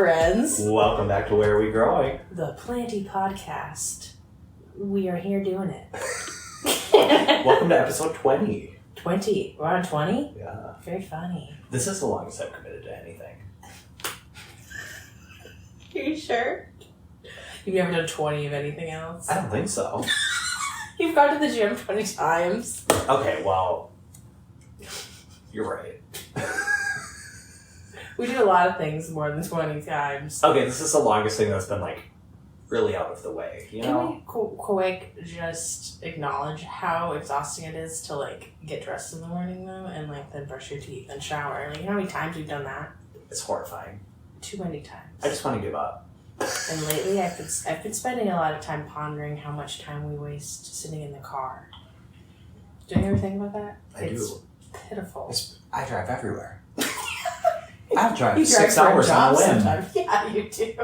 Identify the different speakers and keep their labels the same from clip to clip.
Speaker 1: friends.
Speaker 2: Welcome back to Where Are We Growing?
Speaker 1: The Planty Podcast. We are here doing it.
Speaker 2: Welcome to episode 20.
Speaker 1: 20. We're on 20?
Speaker 2: Yeah.
Speaker 1: Very funny.
Speaker 2: This is the longest I've committed to anything.
Speaker 1: Are you sure? You've never done 20 of anything else?
Speaker 2: I don't think so.
Speaker 1: You've gone to the gym 20 times.
Speaker 2: Okay, well, you're right.
Speaker 1: We do a lot of things more than 20 times.
Speaker 2: Okay, this is the longest thing that's been, really out of the way, you know?
Speaker 1: Can we quick just acknowledge how exhausting it is to, get dressed in the morning, though, and, then brush your teeth and shower? You know how many times we've done that?
Speaker 2: It's horrifying.
Speaker 1: Too many times.
Speaker 2: I just want to give up.
Speaker 1: And lately, I've been spending a lot of time pondering how much time we waste sitting in the car. Do you ever think about that?
Speaker 2: It's
Speaker 1: pitiful.
Speaker 2: I drive everywhere. I drive
Speaker 1: you
Speaker 2: 6
Speaker 1: drive
Speaker 2: hours on a whim.
Speaker 1: sometimes. Yeah, you do.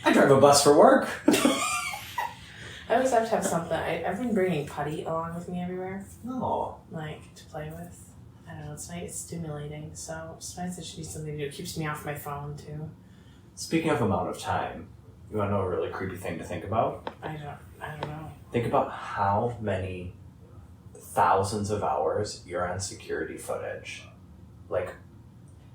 Speaker 2: I drive a bus for work.
Speaker 1: I always have to have something. I've been bringing putty along with me everywhere.
Speaker 2: Oh.
Speaker 1: To play with. I don't know, it's nice. It's stimulating. So it's nice that should be something to do. It keeps me off my phone, too.
Speaker 2: Speaking of amount of time, you want to know a really creepy thing to think about?
Speaker 1: I don't know.
Speaker 2: Think about how many thousands of hours you're on security footage.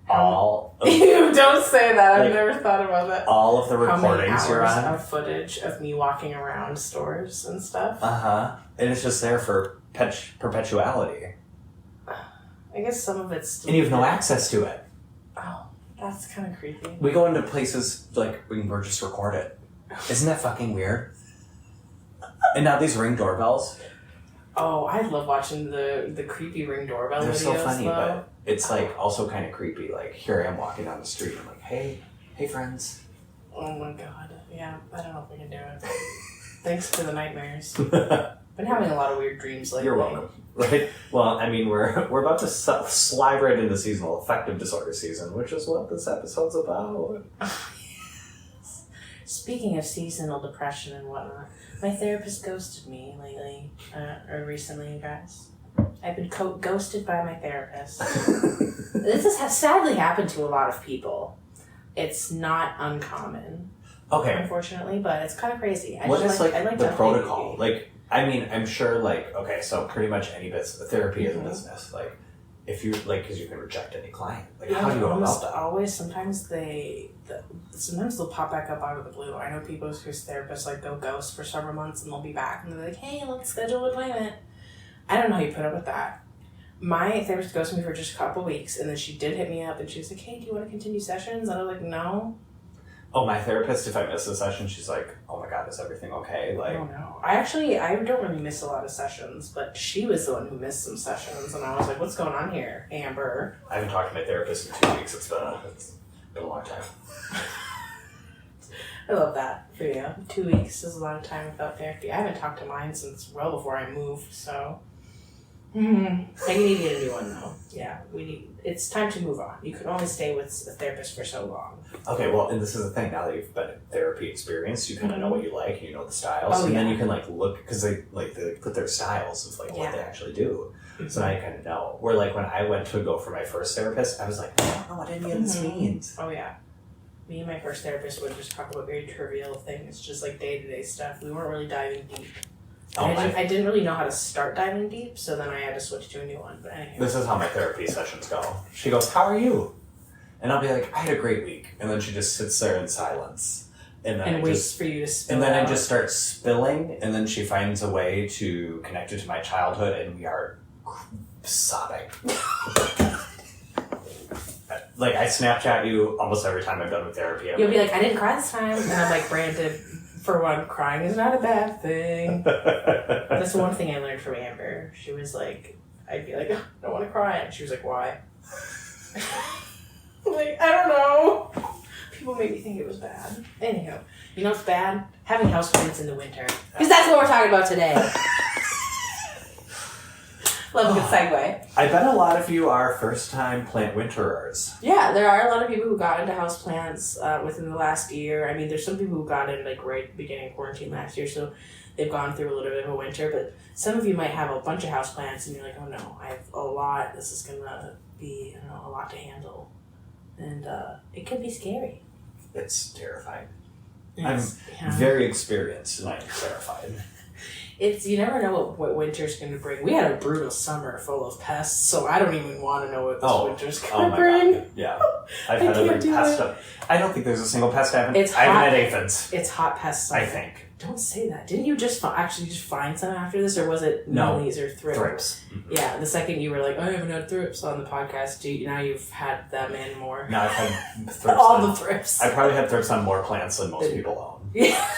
Speaker 2: All of,
Speaker 1: You don't say that. I've never thought about that.
Speaker 2: all of the
Speaker 1: How many
Speaker 2: recordings you're
Speaker 1: hours
Speaker 2: on.
Speaker 1: of footage of me walking around stores and stuff?
Speaker 2: Uh-huh. And it's just there for perpetuality.
Speaker 1: I guess some of it's still...
Speaker 2: And you have no access to it.
Speaker 1: Oh, that's kind of creepy.
Speaker 2: We go into places we're just record it. Isn't that fucking weird? And now these Ring doorbells.
Speaker 1: Oh, I love watching the creepy Ring doorbell
Speaker 2: They're
Speaker 1: videos,
Speaker 2: so funny,
Speaker 1: though.
Speaker 2: but it's also kind of creepy. Here I am walking down the street. I'm like, hey friends.
Speaker 1: Oh my god. Yeah, I don't know if we can do it. Thanks for the nightmares. Been having a lot of weird dreams lately.
Speaker 2: You're welcome. Right? Well, I mean, we're about to slide right into seasonal affective disorder season, which is what this episode's about.
Speaker 1: Speaking of seasonal depression and whatnot, my therapist ghosted me lately, or recently, you guys. I've been ghosted by my therapist. This has sadly happened to a lot of people. It's not uncommon.
Speaker 2: Okay.
Speaker 1: Unfortunately, but it's kind of crazy.
Speaker 2: What is the protocol?
Speaker 1: Therapy.
Speaker 2: I'm sure okay, so pretty much any business, therapy is a business. If you because you can reject any client. How do you go about that?
Speaker 1: Always. Sometimes they'll pop back up out of the blue. I know people whose therapists go ghost for several months and they'll be back and they're like, hey, let's schedule an appointment. I don't know how you put up with that. My therapist ghosted me for just a couple weeks and then she did hit me up and she was like, hey, do you want to continue sessions? And I was like, no.
Speaker 2: Oh, my therapist, if I miss a session, she's like, oh my god, is everything okay?
Speaker 1: I don't know. I don't really miss a lot of sessions, but she was the one who missed some sessions, and I was like, what's going on here, Amber?
Speaker 2: I haven't talked to my therapist in 2 weeks. It's been a long time.
Speaker 1: I love that for you. 2 weeks is a long time without therapy. I haven't talked to mine since well before I moved, so... I need to get a new one, though. Yeah, it's time to move on. You can only stay with a therapist for so long.
Speaker 2: Okay, well, and this is the thing. Now that you've been in therapy experienced, you kind of know what you like, and you know the styles, and then you can look because they put their styles of what they actually do. Mm-hmm. So now you kind of know. Where when I went to go for my first therapist, I was like, I don't know what any of this means.
Speaker 1: Oh yeah, me and my first therapist would just talk about very trivial things, just day-to-day stuff. We weren't really diving deep. I didn't really know how to start diving deep, so then I had to switch to a new one. But anyway.
Speaker 2: This is how my therapy sessions go. She goes, how are you? And I'll be like, I had a great week. And then she just sits there in silence. And
Speaker 1: waits for you to spill.
Speaker 2: And then I just start spilling, and then she finds a way to connect it to my childhood, and we are sobbing. I Snapchat you almost every time I'm done with therapy.
Speaker 1: You'll be like, I didn't cry this time. And I'm like, Brandon... For one, crying is not a bad thing. That's the one thing I learned from Amber. She was like, I'd be like, I don't want to cry. And she was like, why? I'm like, I don't know. People made me think it was bad. Anyhow, you know what's bad? Having houseplants in the winter. Because that's what we're talking about today. Love a good segue.
Speaker 2: I bet a lot of you are first-time plant winterers.
Speaker 1: Yeah, there are a lot of people who got into houseplants within the last year. I mean, there's some people who got in right at the beginning of quarantine last year, so they've gone through a little bit of a winter. But some of you might have a bunch of houseplants, and you're like, oh no, I have a lot. This is going to be a lot to handle. And it can be scary.
Speaker 2: It's terrifying. I'm
Speaker 1: Yeah.
Speaker 2: very experienced and I'm terrified.
Speaker 1: You never know what winter's going to bring. We had a brutal summer full of pests, so I don't even want to know what this winter's going to bring.
Speaker 2: God. Yeah. I've had every pest. I don't think there's a single pest I haven't had aphids.
Speaker 1: It's hot pest summer.
Speaker 2: I think.
Speaker 1: Don't say that. Didn't you just find some after this, or was it nullies or thrips?
Speaker 2: Thrips. Mm-hmm.
Speaker 1: Yeah, the second you were like, I haven't had thrips on the podcast, now you've had them in more.
Speaker 2: Now I've had thrips.
Speaker 1: All the thrips.
Speaker 2: I probably had thrips on more plants than most people own.
Speaker 1: Yeah.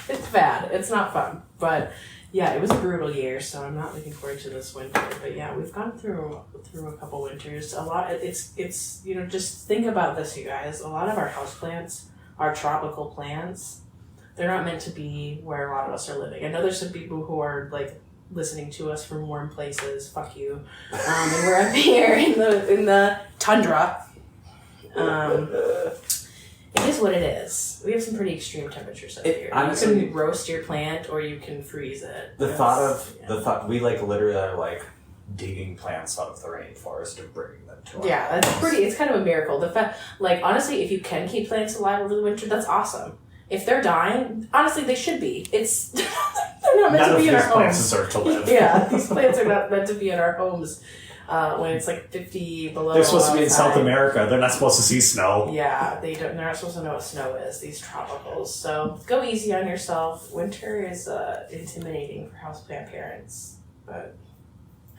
Speaker 1: It's bad. It's not fun. But yeah, it was a brutal year, so I'm not looking forward to this winter. But yeah, we've gone through a couple winters. A lot. It's just think about this, you guys. A lot of our houseplants are tropical plants. They're not meant to be where a lot of us are living. I know there's some people who are like listening to us from warm places. Fuck you. And we're up here in the tundra. It is what it is. We have some pretty extreme temperatures up here.
Speaker 2: Honestly,
Speaker 1: you can roast your plant or you can freeze it.
Speaker 2: The thought we like literally are like digging plants out of the rainforest and bringing them to us.
Speaker 1: Yeah, it's kind of a miracle. The fact, like, honestly, if you can keep plants alive over the winter, that's awesome. If they're dying, honestly, they should be. They're not meant to be in our homes. None of these plants
Speaker 2: deserve to live.
Speaker 1: Yeah, these plants are not meant to be in our homes. When it's like 50 below.
Speaker 2: They're supposed to be in South America. They're not supposed to see snow.
Speaker 1: Yeah, they're not supposed to know what snow is, these tropicals. So go easy on yourself. Winter is intimidating for houseplant parents. But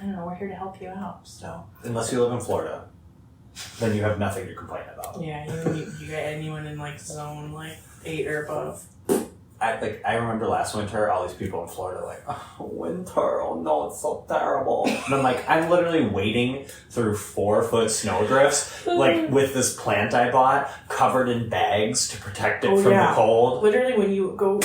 Speaker 1: I don't know, we're here to help you out. So
Speaker 2: unless you live in Florida, then you have nothing to complain about.
Speaker 1: Yeah, you get anyone in like zone like 8 or above.
Speaker 2: I remember last winter, all these people in Florida like, oh, winter, oh no, it's so terrible. And I'm like, I'm literally wading through 4-foot snowdrifts, like with this plant I bought, covered in bags to protect it from the cold.
Speaker 1: Literally, when you go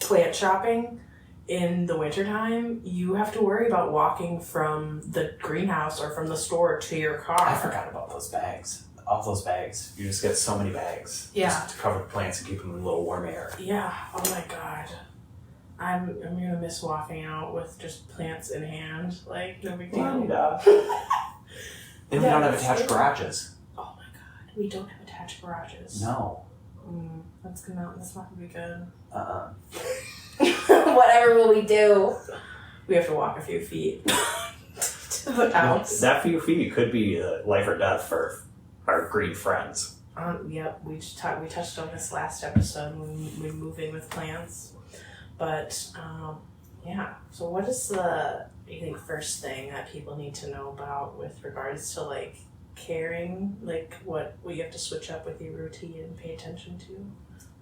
Speaker 1: plant shopping in the wintertime, you have to worry about walking from the greenhouse or from the store to your car.
Speaker 2: I forgot about those bags. All those bags. You just get so many bags.
Speaker 1: Yeah.
Speaker 2: Just to cover the plants and keep them in a little warm air.
Speaker 1: Yeah. Oh my god. I'm gonna miss walking out with just plants in hand. Like, no big deal.
Speaker 2: And we don't have attached garages.
Speaker 1: Oh my god. We don't have attached garages.
Speaker 2: No.
Speaker 1: That's not gonna be good.
Speaker 2: Uh-uh.
Speaker 1: Whatever will we do? We have to walk a few feet to the house.
Speaker 2: That few feet could be life or death for our green friends.
Speaker 1: Yep, we touched on this last episode when moving with plants. But yeah, so what is you think first thing that people need to know about with regards to like caring, like what you have to switch up with your routine and pay attention to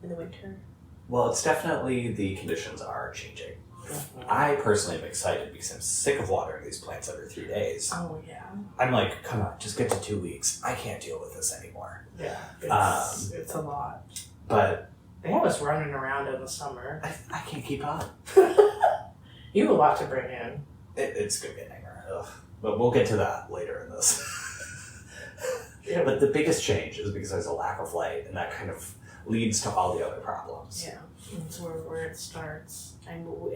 Speaker 1: in the winter?
Speaker 2: Well, it's definitely the conditions are changing. Mm-hmm. I personally am excited because I'm sick of watering these plants every 3 days.
Speaker 1: Oh, yeah.
Speaker 2: I'm like, come on, just get to 2 weeks. I can't deal with this anymore.
Speaker 1: Yeah, it's a lot.
Speaker 2: But
Speaker 1: they have us running around in the summer.
Speaker 2: I can't keep up.
Speaker 1: You have a lot to bring in.
Speaker 2: It's going to be a nightmare. Ugh. But we'll get to that later in this.
Speaker 1: Yeah.
Speaker 2: But the biggest change is because there's a lack of light, and that kind of leads to all the other problems.
Speaker 1: Yeah, that's where it starts. And we'll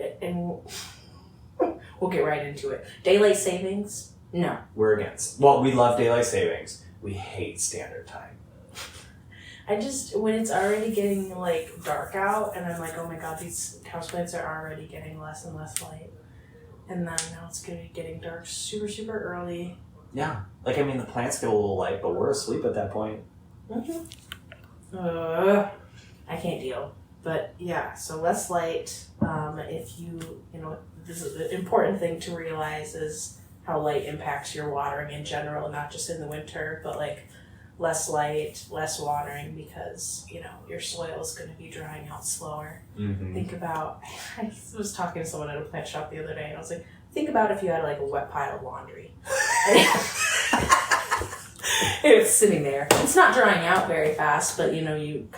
Speaker 1: get right into it. Daylight savings? No.
Speaker 2: We're against. Well, we love daylight savings. We hate standard time.
Speaker 1: When it's already getting like dark out, and I'm like, oh my god, these houseplants are already getting less and less light. And then now it's getting dark super, super early.
Speaker 2: Yeah. Like, I mean, the plants get a little light, but we're asleep at that point.
Speaker 1: Mm-hmm. I can't deal. But yeah, so less light. If this is the important thing to realize is how light impacts your watering in general, not just in the winter, but like less light, less watering because, your soil is going to be drying out slower. Mm-hmm. Think about, I was talking to someone at a plant shop the other day and I was like, think about if you had like a wet pile of laundry. It's sitting there. It's not drying out very fast, but you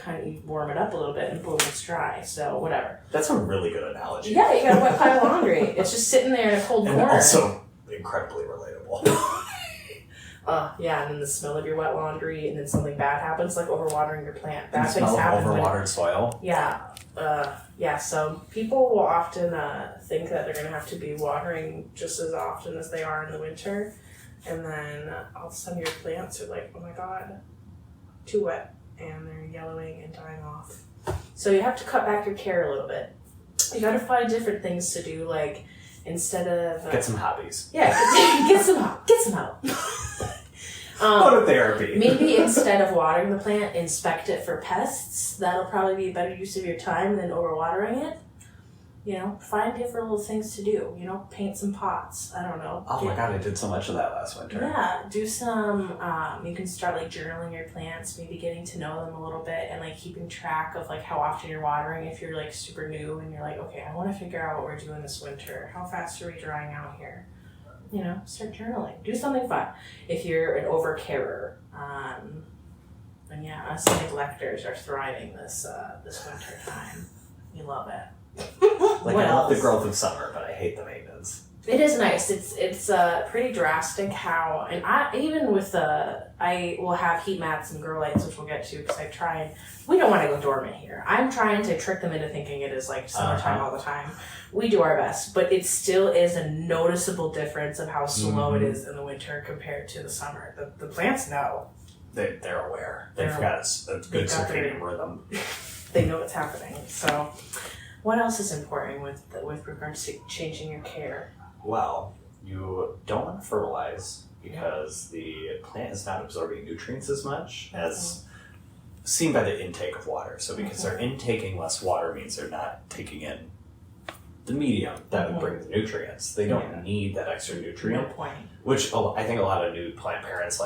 Speaker 1: warm it up a little bit and boom, it's dry. So whatever.
Speaker 2: That's a really good analogy.
Speaker 1: Yeah, you got a wet pile of laundry. It's just sitting there in a cold corner.
Speaker 2: And also incredibly relatable.
Speaker 1: Yeah, and then the smell of your wet laundry, and then something bad happens, like overwatering your plant.
Speaker 2: Bad things happen. Overwatered soil.
Speaker 1: Yeah. So people will often think that they're going to have to be watering just as often as they are in the winter. And then all of a sudden your plants are like, oh my god, too wet. and they're yellowing and dying off. So you have to cut back your care a little bit. You got to find different things to do, like instead of
Speaker 2: get some hobbies.
Speaker 1: Yeah, get some help.
Speaker 2: Go to therapy.
Speaker 1: Maybe instead of watering the plant, inspect it for pests. That'll probably be a better use of your time than overwatering it. You know, find different little things to do. You know, paint some pots. I don't know.
Speaker 2: Oh my god, I did so much of that last winter.
Speaker 1: Yeah, do some, you can start like journaling your plants, maybe getting to know them a little bit and like keeping track of like how often you're watering if you're like super new and you're like, okay, I want to figure out what we're doing this winter. How fast are we drying out here? You know, start journaling. Do something fun. If you're an over-carer, and yeah, us neglectors are thriving this winter time. We love it.
Speaker 2: Like I love the growth of summer, but I hate the maintenance.
Speaker 1: It is nice. It's pretty drastic how, and I even with I will have heat mats and grow lights, which we'll get to because I try and we don't want to go dormant here. I'm trying to trick them into thinking it is like summertime all the time. We do our best, but it still is a noticeable difference of how slow it is in the winter compared to the summer. The plants know.
Speaker 2: They're aware. They've got a good circadian rhythm.
Speaker 1: They know what's happening. So, what else is important with regards to changing your care?
Speaker 2: Well, you don't want to fertilize because the plant is not absorbing nutrients as much as seen by the intake of water. So because they're intaking less water means they're not taking in the medium that would bring the nutrients. They don't need that extra nutrient.
Speaker 1: No point.
Speaker 2: Which I think a lot of new plant parents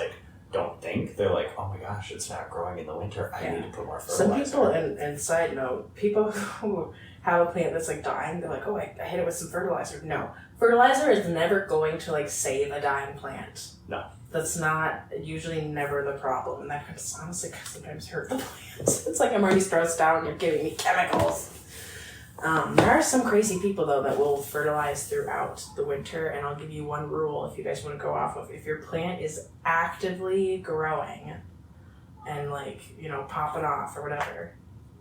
Speaker 2: don't think. They're like, oh my gosh, it's not growing in the winter. I need to put more fertilizer.
Speaker 1: Some people, and side note, people who have a plant that's like dying, they're like, oh, I hit it with some fertilizer. No. Fertilizer is never going to like save a dying plant.
Speaker 2: No.
Speaker 1: That's not usually never the problem. And that can honestly sometimes hurt the plants. It's like I'm already stressed out and you're giving me chemicals. There are some crazy people though that will fertilize throughout the winter, and I'll give you one rule if you guys want to go off of. If your plant is actively growing and like, you know, popping off or whatever,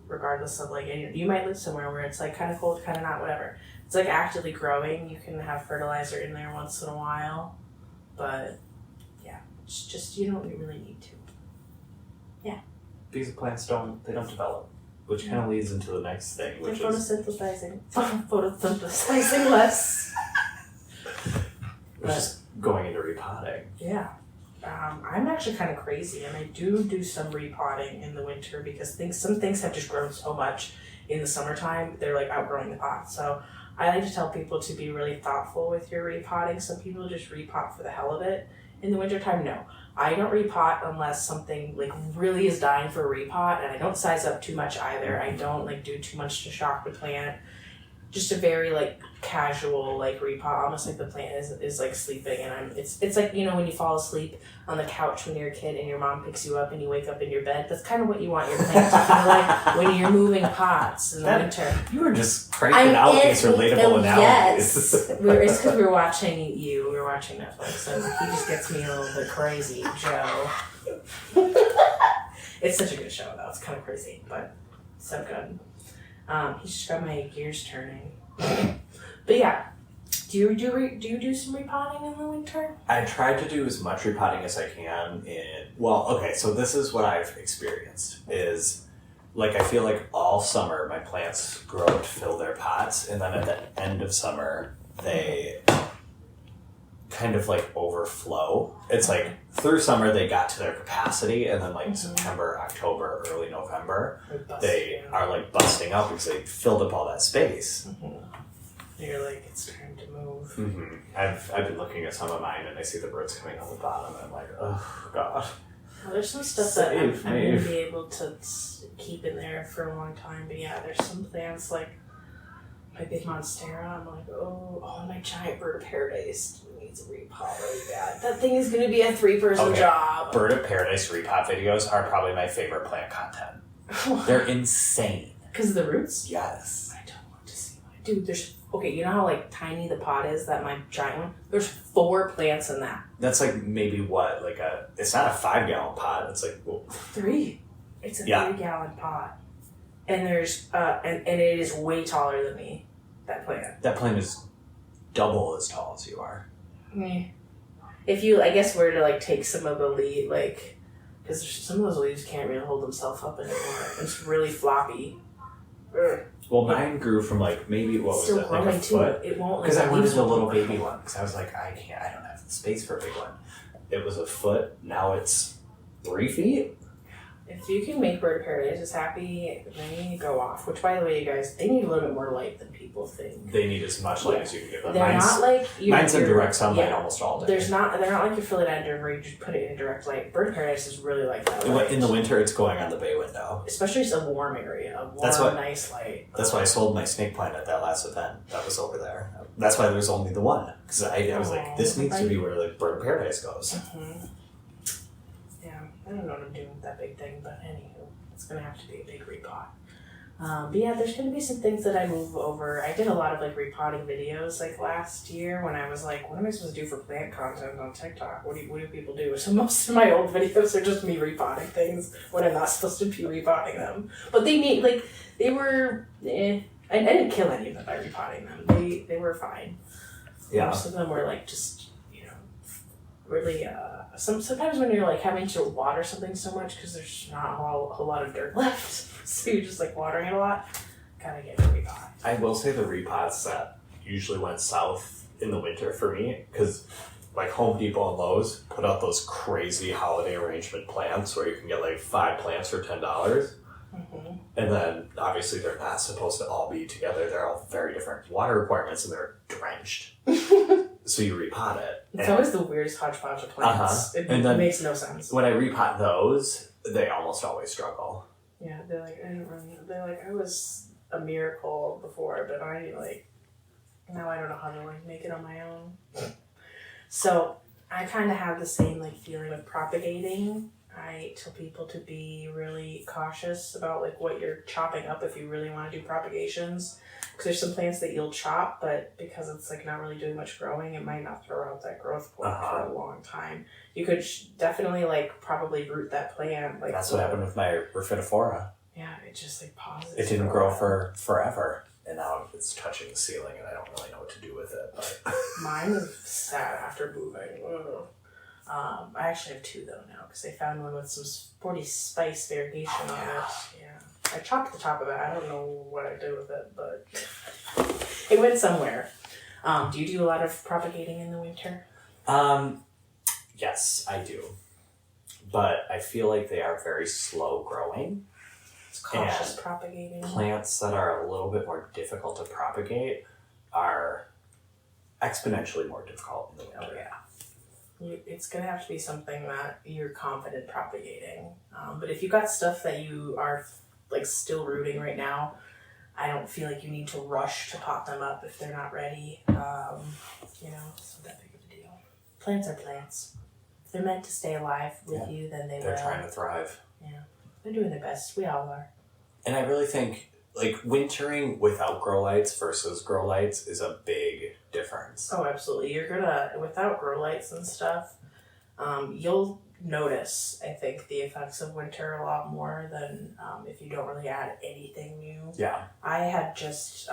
Speaker 1: regardless of like, you might live somewhere where it's like kind of cold, kind of not, whatever. It's like actively growing. You can have fertilizer in there once in a while, but yeah, it's just you don't really need to. Yeah.
Speaker 2: Because plants don't develop. Which kind of leads into the next thing, which
Speaker 1: They're photosynthesizing. Photosynthesizing less.
Speaker 2: Which is going into repotting.
Speaker 1: Yeah. I'm actually kind of crazy, and I do some repotting in the winter because some things have just grown so much in the summertime, they're like outgrowing the pot. So I like to tell people to be really thoughtful with your repotting. Some people just repot for the hell of it. In the wintertime, no. I don't repot unless something like really is dying for a repot, and I don't size up too much either. I don't like do too much to shock the plant. Just a very like casual like repot, almost like the plant is like sleeping, and it's like, you know, when you fall asleep on the couch when you're a kid and your mom picks you up and you wake up in your bed. That's kind of what you want your plant to feel like when you're moving pots in the winter.
Speaker 2: You were just cranking out these relatable analogies.
Speaker 1: Yes, it's because we were watching Netflix, and he just gets me a little bit crazy, Joe. It's such a good show though. It's kind of crazy, but so good. He just got my gears turning. But yeah, do you do some repotting in the winter?
Speaker 2: I try to do as much repotting as I can so this is what I've experienced is like I feel like all summer my plants grow to fill their pots, and then at the end of summer they kind of like overflow. It's like through summer they got to their capacity, and then like September, October, early November they are like busting up because they filled up all that space.
Speaker 1: You're like, it's time to move.
Speaker 2: I've been looking at some of mine and I see the roots coming out the bottom, and I'm like, oh god.
Speaker 1: Well, there's some stuff that I'm going to be able to keep in there for a long time, but yeah, there's some plants like my big monstera. I'm like, oh, my giant bird of paradise needs a repot really bad. That thing is going to be a 3-person job.
Speaker 2: Bird of paradise repot videos are probably my favorite plant content. They're insane.
Speaker 1: Because of the roots?
Speaker 2: Yes.
Speaker 1: I don't want to see one. Dude, you know how like tiny the pot is, that my giant one? There's 4 plants in that.
Speaker 2: That's like maybe what? Like it's not a 5-gallon pot. It's like
Speaker 1: 3. It's a 3-gallon pot. And there's and it is way taller than me, that plant.
Speaker 2: That plant is double as tall as you are.
Speaker 1: If you, I guess, were to like take some of the Because some of those leaves can't really hold themselves up anymore. It's really floppy. Ugh.
Speaker 2: Well, mine grew from like maybe what was it, like a foot?
Speaker 1: It won't.
Speaker 2: Because I wanted a little baby one. Because I was like, I don't have the space for a big one. It was a foot. Now it's 3 feet.
Speaker 1: If you can make bird paradises happy, then you go off. Which, by the way, you guys, they need a little bit more light than people think.
Speaker 2: They need as much light as you can give them.
Speaker 1: They're not like
Speaker 2: mine's in direct sunlight almost all day.
Speaker 1: They're not like your philodendron where you just put it in direct light. Bird paradise is really like that. Light.
Speaker 2: In the winter, it's going on the bay window.
Speaker 1: Especially it's a warm area, nice light.
Speaker 2: That's why I sold my snake plant at that last event. That was over there. That's why there was only the one. Because I was like, this needs to be where the bird paradise goes.
Speaker 1: Mm-hmm. Yeah, I don't know what I'm doing with that big thing, but anywho, it's going to have to be a big repot. But yeah, there's going to be some things that I move over. I did a lot of like repotting videos like last year when I was like, what am I supposed to do for plant content on TikTok? What do people do? So most of my old videos are just me repotting things when I'm not supposed to be repotting them. But they were, I didn't kill any of them by repotting them. They were fine. Yeah. Most of them were like just, really, sometimes when you're like having to water something so much because there's not a whole lot of dirt left. So you're just like watering it a lot. Gotta get a repot.
Speaker 2: I will say the repots that usually went south in the winter for me, because like Home Depot and Lowe's put out those crazy holiday arrangement plants where you can get like 5 plants for $10. Mm-hmm. And then obviously they're not supposed to all be together. They're all very different water requirements and they're drenched. So you repot it.
Speaker 1: It's always the weirdest hodgepodge of plants. It makes no sense.
Speaker 2: When I repot those, they almost always struggle.
Speaker 1: Yeah, they're like, I was a miracle before, but now I don't know how to make it on my own. So I kind of have the same feeling of propagating. I tell people to be really cautious about what you're chopping up if you really want to do propagations. Because there's some plants that you'll chop, but because it's not really doing much growing, it might not throw out that growth point for a long time. You could definitely probably root that plant.
Speaker 2: That's what happened with my Rhaphidophora.
Speaker 1: Yeah, it just pauses.
Speaker 2: It didn't grow for forever, and now it's touching the ceiling, and I don't really know what to do with it. But
Speaker 1: mine is sad after moving. I actually have 2 though now because I found one with some sporty spice variegation on it. Yeah, I chopped the top of it. I don't know what I did with it, but it went somewhere. Do you do a lot of propagating in the winter?
Speaker 2: Yes, I do, but I feel like they are very slow growing.
Speaker 1: It's cautious propagating.
Speaker 2: Plants that are a little bit more difficult to propagate are exponentially more difficult in the winter.
Speaker 1: Oh yeah. It's going to have to be something that you're confident propagating. But if you got stuff that you are still rooting right now, I don't feel like you need to rush to pot them up if they're not ready. It's not that big of a deal. Plants are plants. If they're meant to stay alive with you, then they will.
Speaker 2: They're trying to thrive.
Speaker 1: Yeah. They're doing their best. We all are.
Speaker 2: And I really think wintering without grow lights versus grow lights is a big difference.
Speaker 1: Oh, absolutely. You're gonna, without grow lights and stuff, you'll notice, I think, the effects of winter a lot more than if you don't really add anything new.
Speaker 2: Yeah.
Speaker 1: I had just,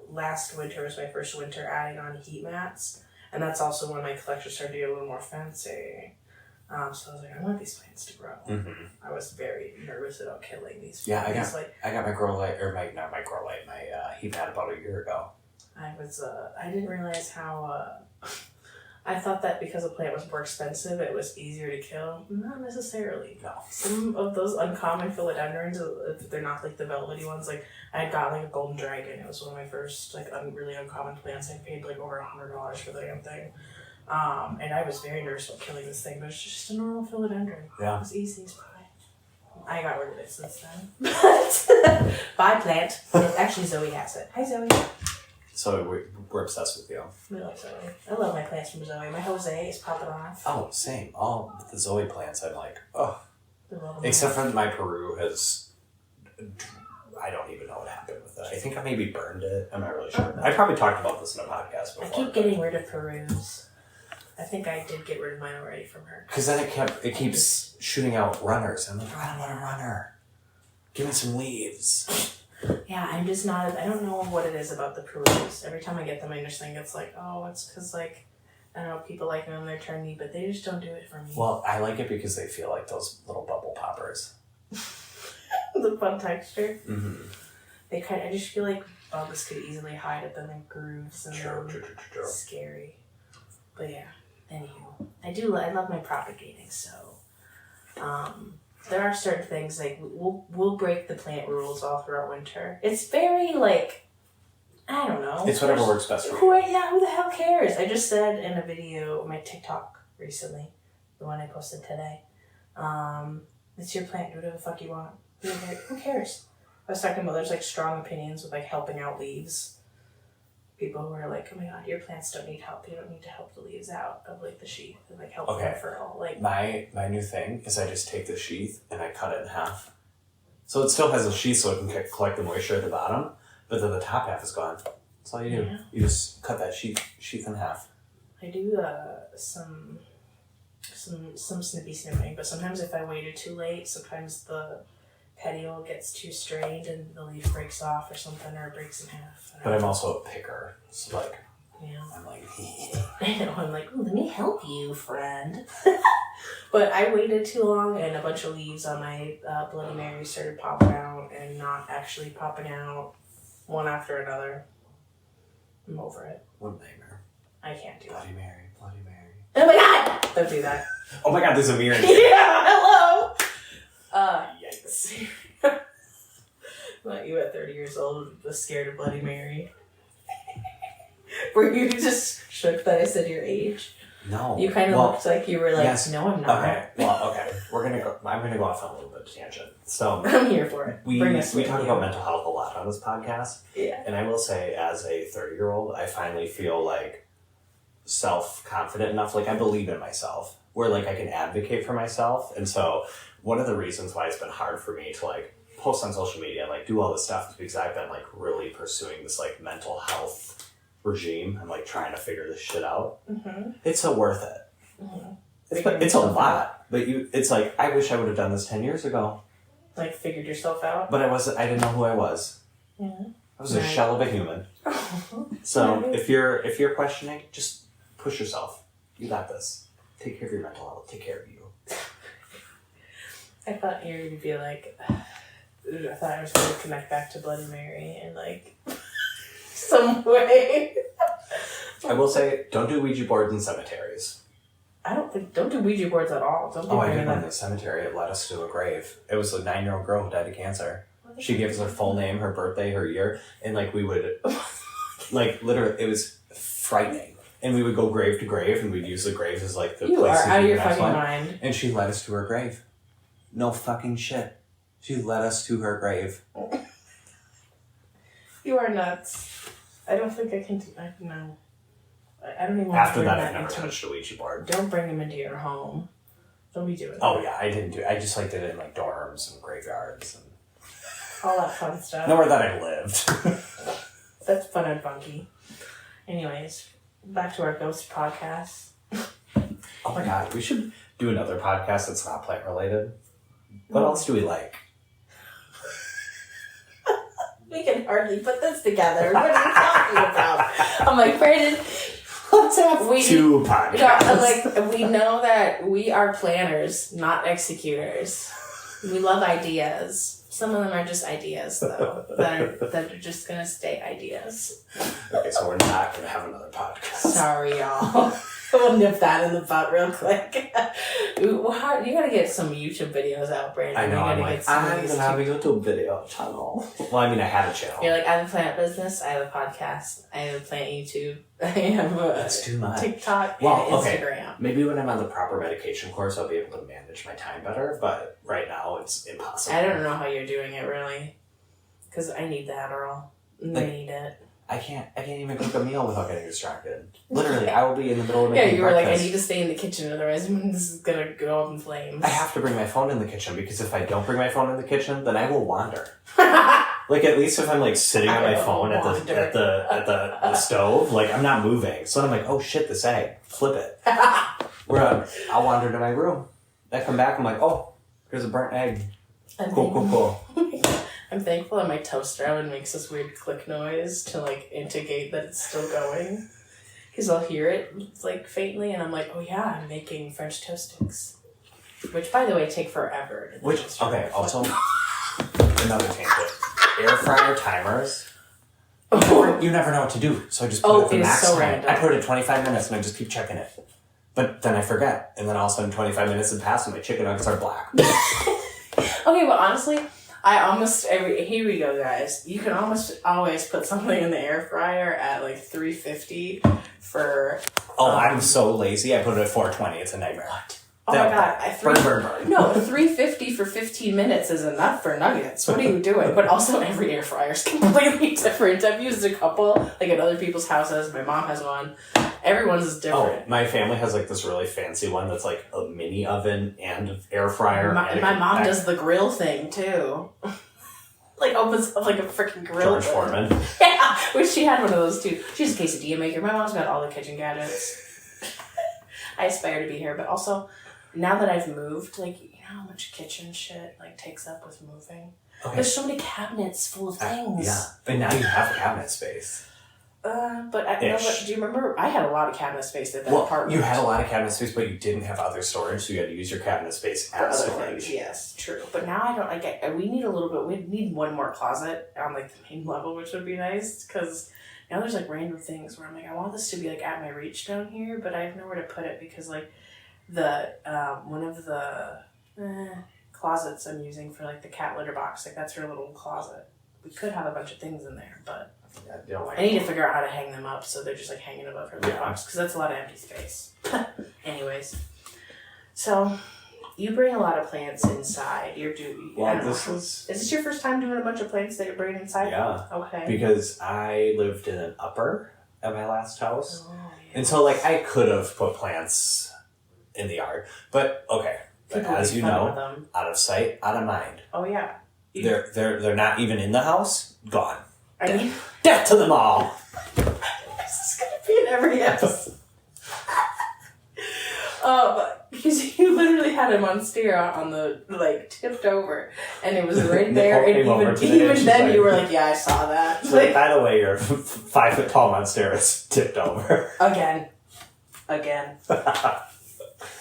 Speaker 1: last winter was my first winter adding on heat mats, and that's also when my collection started to get a little more fancy. So I was like, I want these plants to grow. Mm-hmm. I was very nervous about killing these plants.
Speaker 2: Yeah, I got my grow light, or my heat mat about a year ago.
Speaker 1: I didn't realize how, I thought that because a plant was more expensive, it was easier to kill. Not necessarily.
Speaker 2: No.
Speaker 1: Some of those uncommon philodendrons, if they're not the velvety ones, I had got a golden dragon. It was one of my first really uncommon plants. I paid over $100 for the damn thing. And I was very nervous about killing this thing, but it's just a normal philodendron.
Speaker 2: Yeah.
Speaker 1: It was easy as pie. I got rid of it since then. But, bye plant. Actually, Zoe has it. Hi, Zoe.
Speaker 2: So we're obsessed with you.
Speaker 1: We love Zoe. I love my plants from Zoe. My Jose is popping off.
Speaker 2: Oh, same. All the Zoe plants, I'm except for my Peru I don't even know what happened with it. I think I maybe burned it. I'm not really sure. I probably talked about this in a podcast before.
Speaker 1: I keep getting rid of Perus. I think I did get rid of mine already from her.
Speaker 2: Because then it keeps shooting out runners. I'm like, I don't want a runner. Give me some leaves.
Speaker 1: Yeah, I'm just not. I don't know what it is about the Perus. Every time I get them, I just think it's it's because I don't know, people like them, they're trendy, but they just don't do it for me.
Speaker 2: Well, I like it because they feel like those little bubble flowers.
Speaker 1: The fun texture.
Speaker 2: Mm-hmm.
Speaker 1: I just feel like bugs could easily hide at them in grooves and
Speaker 2: True.
Speaker 1: scary. But yeah, anywho, I love my propagating, so there are certain things like we'll break the plant rules all throughout winter. It's very like, I don't know.
Speaker 2: It's whatever works best for you.
Speaker 1: Who the hell cares? I just said in a video on my TikTok recently, the one I posted today, it's your plant, do whatever the fuck you want. Who cares? I was talking about there's like strong opinions with like helping out leaves. People who are like, oh my god, your plants don't need help. You don't need to help the leaves out of like the sheath and like help them fertile. Like
Speaker 2: my new thing is I just take the sheath and I cut it in half. So it still has a sheath so it can collect the moisture at the bottom, but then the top half is gone. That's all you do. Yeah. You just cut that sheath in half.
Speaker 1: I do some snipping, but sometimes if I waited too late, sometimes the petiole gets too strained and the leaf breaks off or something, or it breaks in half.
Speaker 2: But I'm also a picker, so like,
Speaker 1: yeah.
Speaker 2: I'm like,
Speaker 1: I know, I'm like, let me help you, friend. But I waited too long, and a bunch of leaves on my Bloody Mary started popping out and not actually popping out one after another. I'm over it.
Speaker 2: What nightmare.
Speaker 1: I can't do
Speaker 2: Bloody Mary, Bloody Mary.
Speaker 1: Oh my god! Don't do that.
Speaker 2: Oh my god, there's a mirror.
Speaker 1: Yeah, hello!
Speaker 2: Yikes.
Speaker 1: Not you at 30 years old was scared of Bloody Mary. Were you just shook that I said your age?
Speaker 2: No.
Speaker 1: You kind of looked like you were like, yes. No, I'm not.
Speaker 2: Okay, I'm gonna go off on a little bit of tangent. So
Speaker 1: I'm here for it.
Speaker 2: We talk about mental health a lot on this podcast.
Speaker 1: Yeah.
Speaker 2: And I will say, as a 30-year-old, I finally feel like self-confident enough. Like I believe in myself, where like I can advocate for myself. And so one of the reasons why it's been hard for me to like post on social media and like do all this stuff is because I've been like really pursuing this like mental health regime and like trying to figure this shit out. Mm-hmm. It's so worth it. Mm-hmm. It's a lot, but it's like I wish I would have done this 10 years ago.
Speaker 1: Like figured yourself out.
Speaker 2: But I didn't know who I was. Yeah. I was a shell of a human. So if you're questioning, just push yourself. You got this. Take care of your mental health. Take care of you.
Speaker 1: I thought you were going to be like, I thought I was going to connect back to Bloody Mary in like some way.
Speaker 2: I will say, don't do Ouija boards in cemeteries.
Speaker 1: Don't do Ouija boards at all.
Speaker 2: I did one in the cemetery. It led us to a grave. It was a 9-year-old girl who died of cancer. She gave us her full name, her birthday, her year, and like we would, like literally, it was frightening. And we would go grave to grave, and we'd use the graves as like the places. You are
Speaker 1: out of your fucking mind.
Speaker 2: And she led us to her grave. No fucking shit. She led us to her grave. You
Speaker 1: are nuts. I don't think I can do that. No. I don't even want
Speaker 2: After that, I never touched a Ouija board.
Speaker 1: Don't bring them into your home. Don't be doing that.
Speaker 2: Oh, yeah, I didn't do it. I just like did it in like dorms and graveyards and
Speaker 1: all that fun stuff.
Speaker 2: Nowhere that I lived.
Speaker 1: That's fun and funky. Anyways, back to our ghost podcast.
Speaker 2: Oh my god, we should do another podcast that's not plant related. What else do we like?
Speaker 1: We can hardly put this together. What are you talking about? I'm like, Brandon, let's have
Speaker 2: two podcasts.
Speaker 1: Like, we know that we are planners, not executors. We love ideas. Some of them are just ideas, though, that are just going to stay ideas.
Speaker 2: Okay, so we're not going to have another podcast.
Speaker 1: Sorry, y'all. We'll nip that in the butt real quick. You gotta get some YouTube videos out, Brandon.
Speaker 2: I know, I'm going to have a YouTube video channel. Well, I mean, I have a channel.
Speaker 1: You're like, I have a plant business, I have a podcast, I have a plant YouTube, I have
Speaker 2: That's too much.
Speaker 1: TikTok, and Instagram.
Speaker 2: Maybe when I'm on the proper medication course, I'll be able to manage my time better, but right now, it's impossible.
Speaker 1: I don't know how you're doing it, really. Because I need the Adderall. I need it.
Speaker 2: I can't even cook a meal without getting distracted. Literally, I will be in the middle of making
Speaker 1: you were
Speaker 2: breakfast.
Speaker 1: like, I need to stay in the kitchen, otherwise this is gonna go up in flames.
Speaker 2: I have to bring my phone in the kitchen, because if I don't bring my phone in the kitchen, then I will wander. Like, at least if I'm like sitting on my phone at the stove, like I'm not moving. So I'm like, oh shit, this egg, flip it. I'll wander to my room. I come back, I'm like, oh, there's a burnt egg. Cool.
Speaker 1: I'm thankful that my toaster oven makes this weird click noise to like indicate that it's still going. Because I'll hear it like faintly and I'm like, oh yeah, I'm making French toast sticks. Which, by the way, take forever.
Speaker 2: Okay, also, another tangent. Air fryer timers. You never know what to do, so I just put it the max time.
Speaker 1: Random.
Speaker 2: I put it at 25 minutes and I just keep checking it. But then I forget, and then all of a sudden 25 minutes have passed and my chicken nuggets are black.
Speaker 1: Okay, but honestly, here we go, guys. You can almost always put something in the air fryer at like 350 for...
Speaker 2: I'm so lazy, I put it at 420, it's a nightmare.
Speaker 1: What? Oh my god,
Speaker 2: burn.
Speaker 1: No, 350 for 15 minutes is enough for nuggets. What are you doing? But also every air fryer is completely different. I've used a couple, like at other people's houses. My mom has one. Everyone's is different.
Speaker 2: Oh, my family has like this really fancy one that's like a mini oven and air fryer.
Speaker 1: My mom does the grill thing too. Like opens up like a freaking grill.
Speaker 2: George Foreman.
Speaker 1: Yeah, which she had one of those too. She has a quesadilla maker. My mom's got all the kitchen gadgets. I aspire to be her, but also... Now that I've moved, like, you know how much kitchen shit, like, takes up with moving? Okay. There's so many cabinets full of things.
Speaker 2: Yeah, but now you have cabinet space.
Speaker 1: But do you remember? I had a lot of cabinet space at that apartment.
Speaker 2: You had a lot of cabinet space, but you didn't have other storage, so you had to use your cabinet space as storage.
Speaker 1: Things. Yes, true. But now I don't, we need a little bit, we need one more closet on, like, the main level, which would be nice, because now there's, like, random things where I'm like, I want this to be, like, at my reach down here, but I have nowhere to put it, because, like, one of the closets I'm using for like the cat litter box, like that's her little closet. We could have a bunch of things in there, but I need to figure out how to hang them up so they're just like hanging above her litter box because that's a lot of empty space. Anyways, so you bring a lot of plants inside. Is this your first time doing a bunch of plants that you're bringing inside?
Speaker 2: Yeah.
Speaker 1: Okay.
Speaker 2: Because I lived in an upper at my last house, and
Speaker 1: so
Speaker 2: so like I could have put plants in the yard, but okay. But as you know, out of sight, out of mind.
Speaker 1: Oh yeah,
Speaker 2: they're not even in the house. Gone.
Speaker 1: Death
Speaker 2: to them all.
Speaker 1: This is gonna be in every episode. Because you literally had him on steer on the like tipped over, and it was right there. And even then, you were like, "Yeah, I saw that."
Speaker 2: So, like, by the way, your 5 foot tall monster is tipped over
Speaker 1: again.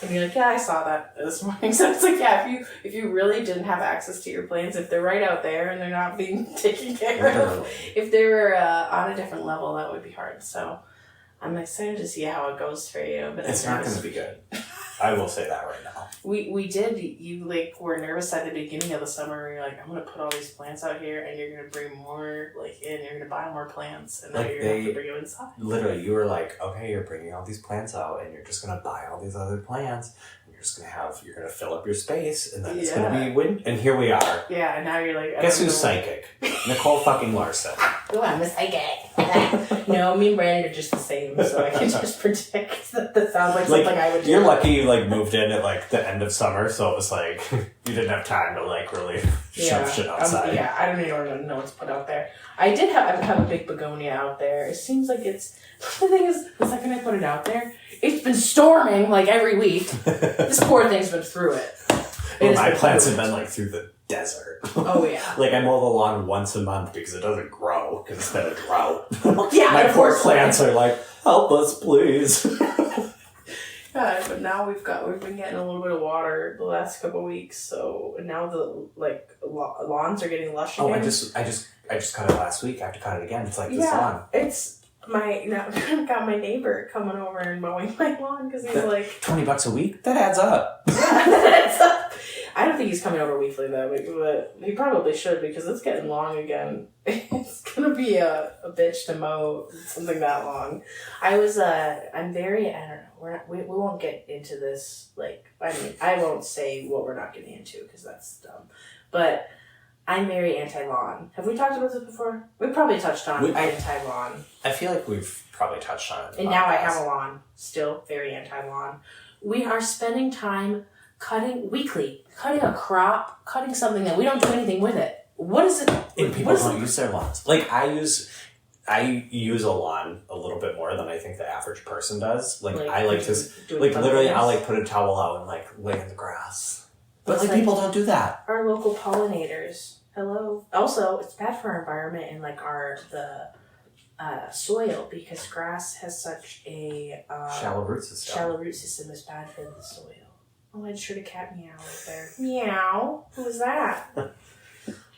Speaker 1: And you're like, yeah, I saw that this morning. So it's like, yeah, if you really didn't have access to your plants, if they're right out there and they're not being taken care of, if they were on a different level, that would be hard. So I'm excited to see how it goes for you. But
Speaker 2: it's not going to be good. I will say that right now.
Speaker 1: We did. You like were nervous at the beginning of the summer. Where you're like, I'm gonna put all these plants out here, and you're gonna bring more in. You're gonna buy more plants, and then you're gonna have to bring them inside.
Speaker 2: Literally, you were like, okay, you're bringing all these plants out, and you're just gonna buy all these other plants. And you're gonna fill up your space, and then it's gonna be wind. And here we are.
Speaker 1: Yeah, and now you're like,
Speaker 2: guess who's psychic? Nicole fucking Larson.
Speaker 1: Oh, I'm a psychic. No, me and Brandon are just the same, so I can just predict that sounds like something I would do.
Speaker 2: You're lucky you like moved in at like the end of summer, so it was like you didn't have time to like really shove shit outside.
Speaker 1: I don't even know what's put out there. I have a big begonia out there. It seems like it's the thing is the second I put it out there, it's been storming like every week. This poor thing's been through it.
Speaker 2: Well, my plants have been like through the desert.
Speaker 1: Oh yeah.
Speaker 2: Like I mow the lawn once a month because it doesn't grow because it's been a drought.
Speaker 1: Yeah,
Speaker 2: my poor plants are like, help us, please.
Speaker 1: Yeah, but now we've been getting a little bit of water the last couple of weeks, so now the lawns are getting lush again.
Speaker 2: Oh, I just cut it last week. I have to cut it again. It's like this lawn.
Speaker 1: It's got my neighbor coming over and mowing my lawn because he's like
Speaker 2: $20 a week. That adds up.
Speaker 1: Yeah, that adds up. I don't think he's coming over weekly though, but he probably should because it's getting long again. It's gonna be a bitch to mow something that long. I'm very, I don't know. We won't get into this. I won't say what we're not getting into because that's dumb. But I'm very anti-lawn. Have we talked about this before? We probably touched on anti-lawn.
Speaker 2: I feel like we've probably touched on it.
Speaker 1: And now I have a lawn. Still very anti-lawn. We are spending time cutting a crop, cutting something that we don't do anything with it. What is it?
Speaker 2: And people don't use their lawns. Like I use a lawn a little bit more than I think the average person does. I like to literally I'll put a towel out and lay in the grass. But people don't do that.
Speaker 1: Our local pollinators. Hello. Also, it's bad for our environment and the soil because grass has such a
Speaker 2: shallow root system.
Speaker 1: Shallow root system is bad for the soil. Oh, I just heard a cat meow right there. Meow. Who was that?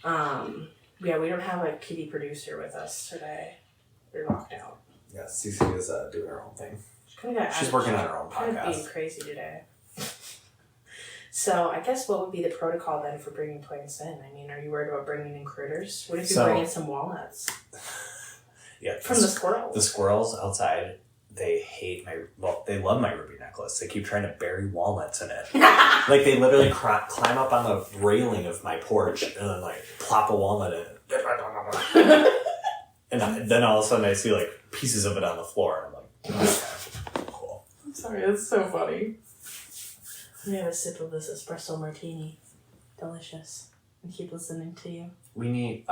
Speaker 1: Yeah, we don't have a kitty producer with us today. They're locked out.
Speaker 2: Yeah, Cece is doing her own thing. She's working on her own podcast.
Speaker 1: Kind of being crazy today. So I guess what would be the protocol then for bringing plants in? I mean, are you worried about bringing in critters? What if you bring in some walnuts?
Speaker 2: Yeah.
Speaker 1: From the squirrels.
Speaker 2: The squirrels outside, they love my ruby necklace. They keep trying to bury walnuts in it. Like, they literally climb up on the railing of my porch and then, like, plop a walnut in it. And then all of a sudden I see, like, pieces of it on the floor. And I'm like, okay, cool.
Speaker 1: I'm sorry, that's so funny. I'm going to have a sip of this espresso martini. Delicious. And keep listening to you.
Speaker 2: We need...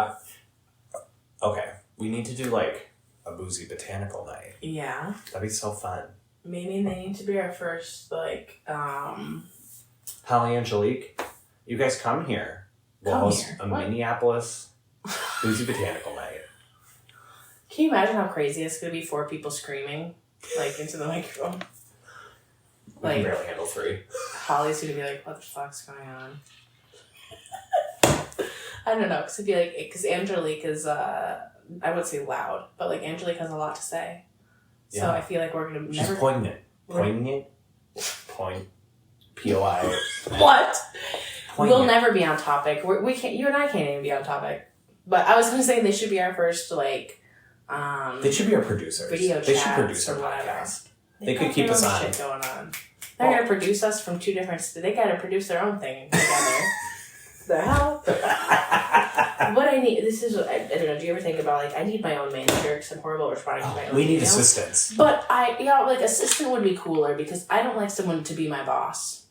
Speaker 2: okay. We need to do, like, a boozy botanical night.
Speaker 1: Yeah.
Speaker 2: That'd be so fun.
Speaker 1: Maybe they need to be our first, like,
Speaker 2: Holly Angelique, you guys come here. We'll host a Minneapolis boozy botanical night.
Speaker 1: Can you imagine how crazy it's going to be? 4 people screaming, like, into the microphone?
Speaker 2: We can barely handle 3.
Speaker 1: Holly's going to be like, what the fuck's going on? I don't know, because Angelique is, I wouldn't say loud, but, like, Angelique has a lot to say. So I feel like we're going to
Speaker 2: She's poignant. Poignant? P-O-I.
Speaker 1: What?
Speaker 2: Poignant.
Speaker 1: We'll never be on topic. We can't. You and I can't even be on topic. But I was going to say they should be our first, like,
Speaker 2: they should be our producers. They should produce our podcast. They could keep us on.
Speaker 1: Shit going on. They're going to produce us from 2 different... They got to produce their own thing together. The hell? What I need... This is... I don't know. Do you ever think about, like, I need my own manager because I'm horrible at responding to my own
Speaker 2: We need
Speaker 1: emails.
Speaker 2: assistants.
Speaker 1: But like, assistant would be cooler because I don't like someone to be my boss.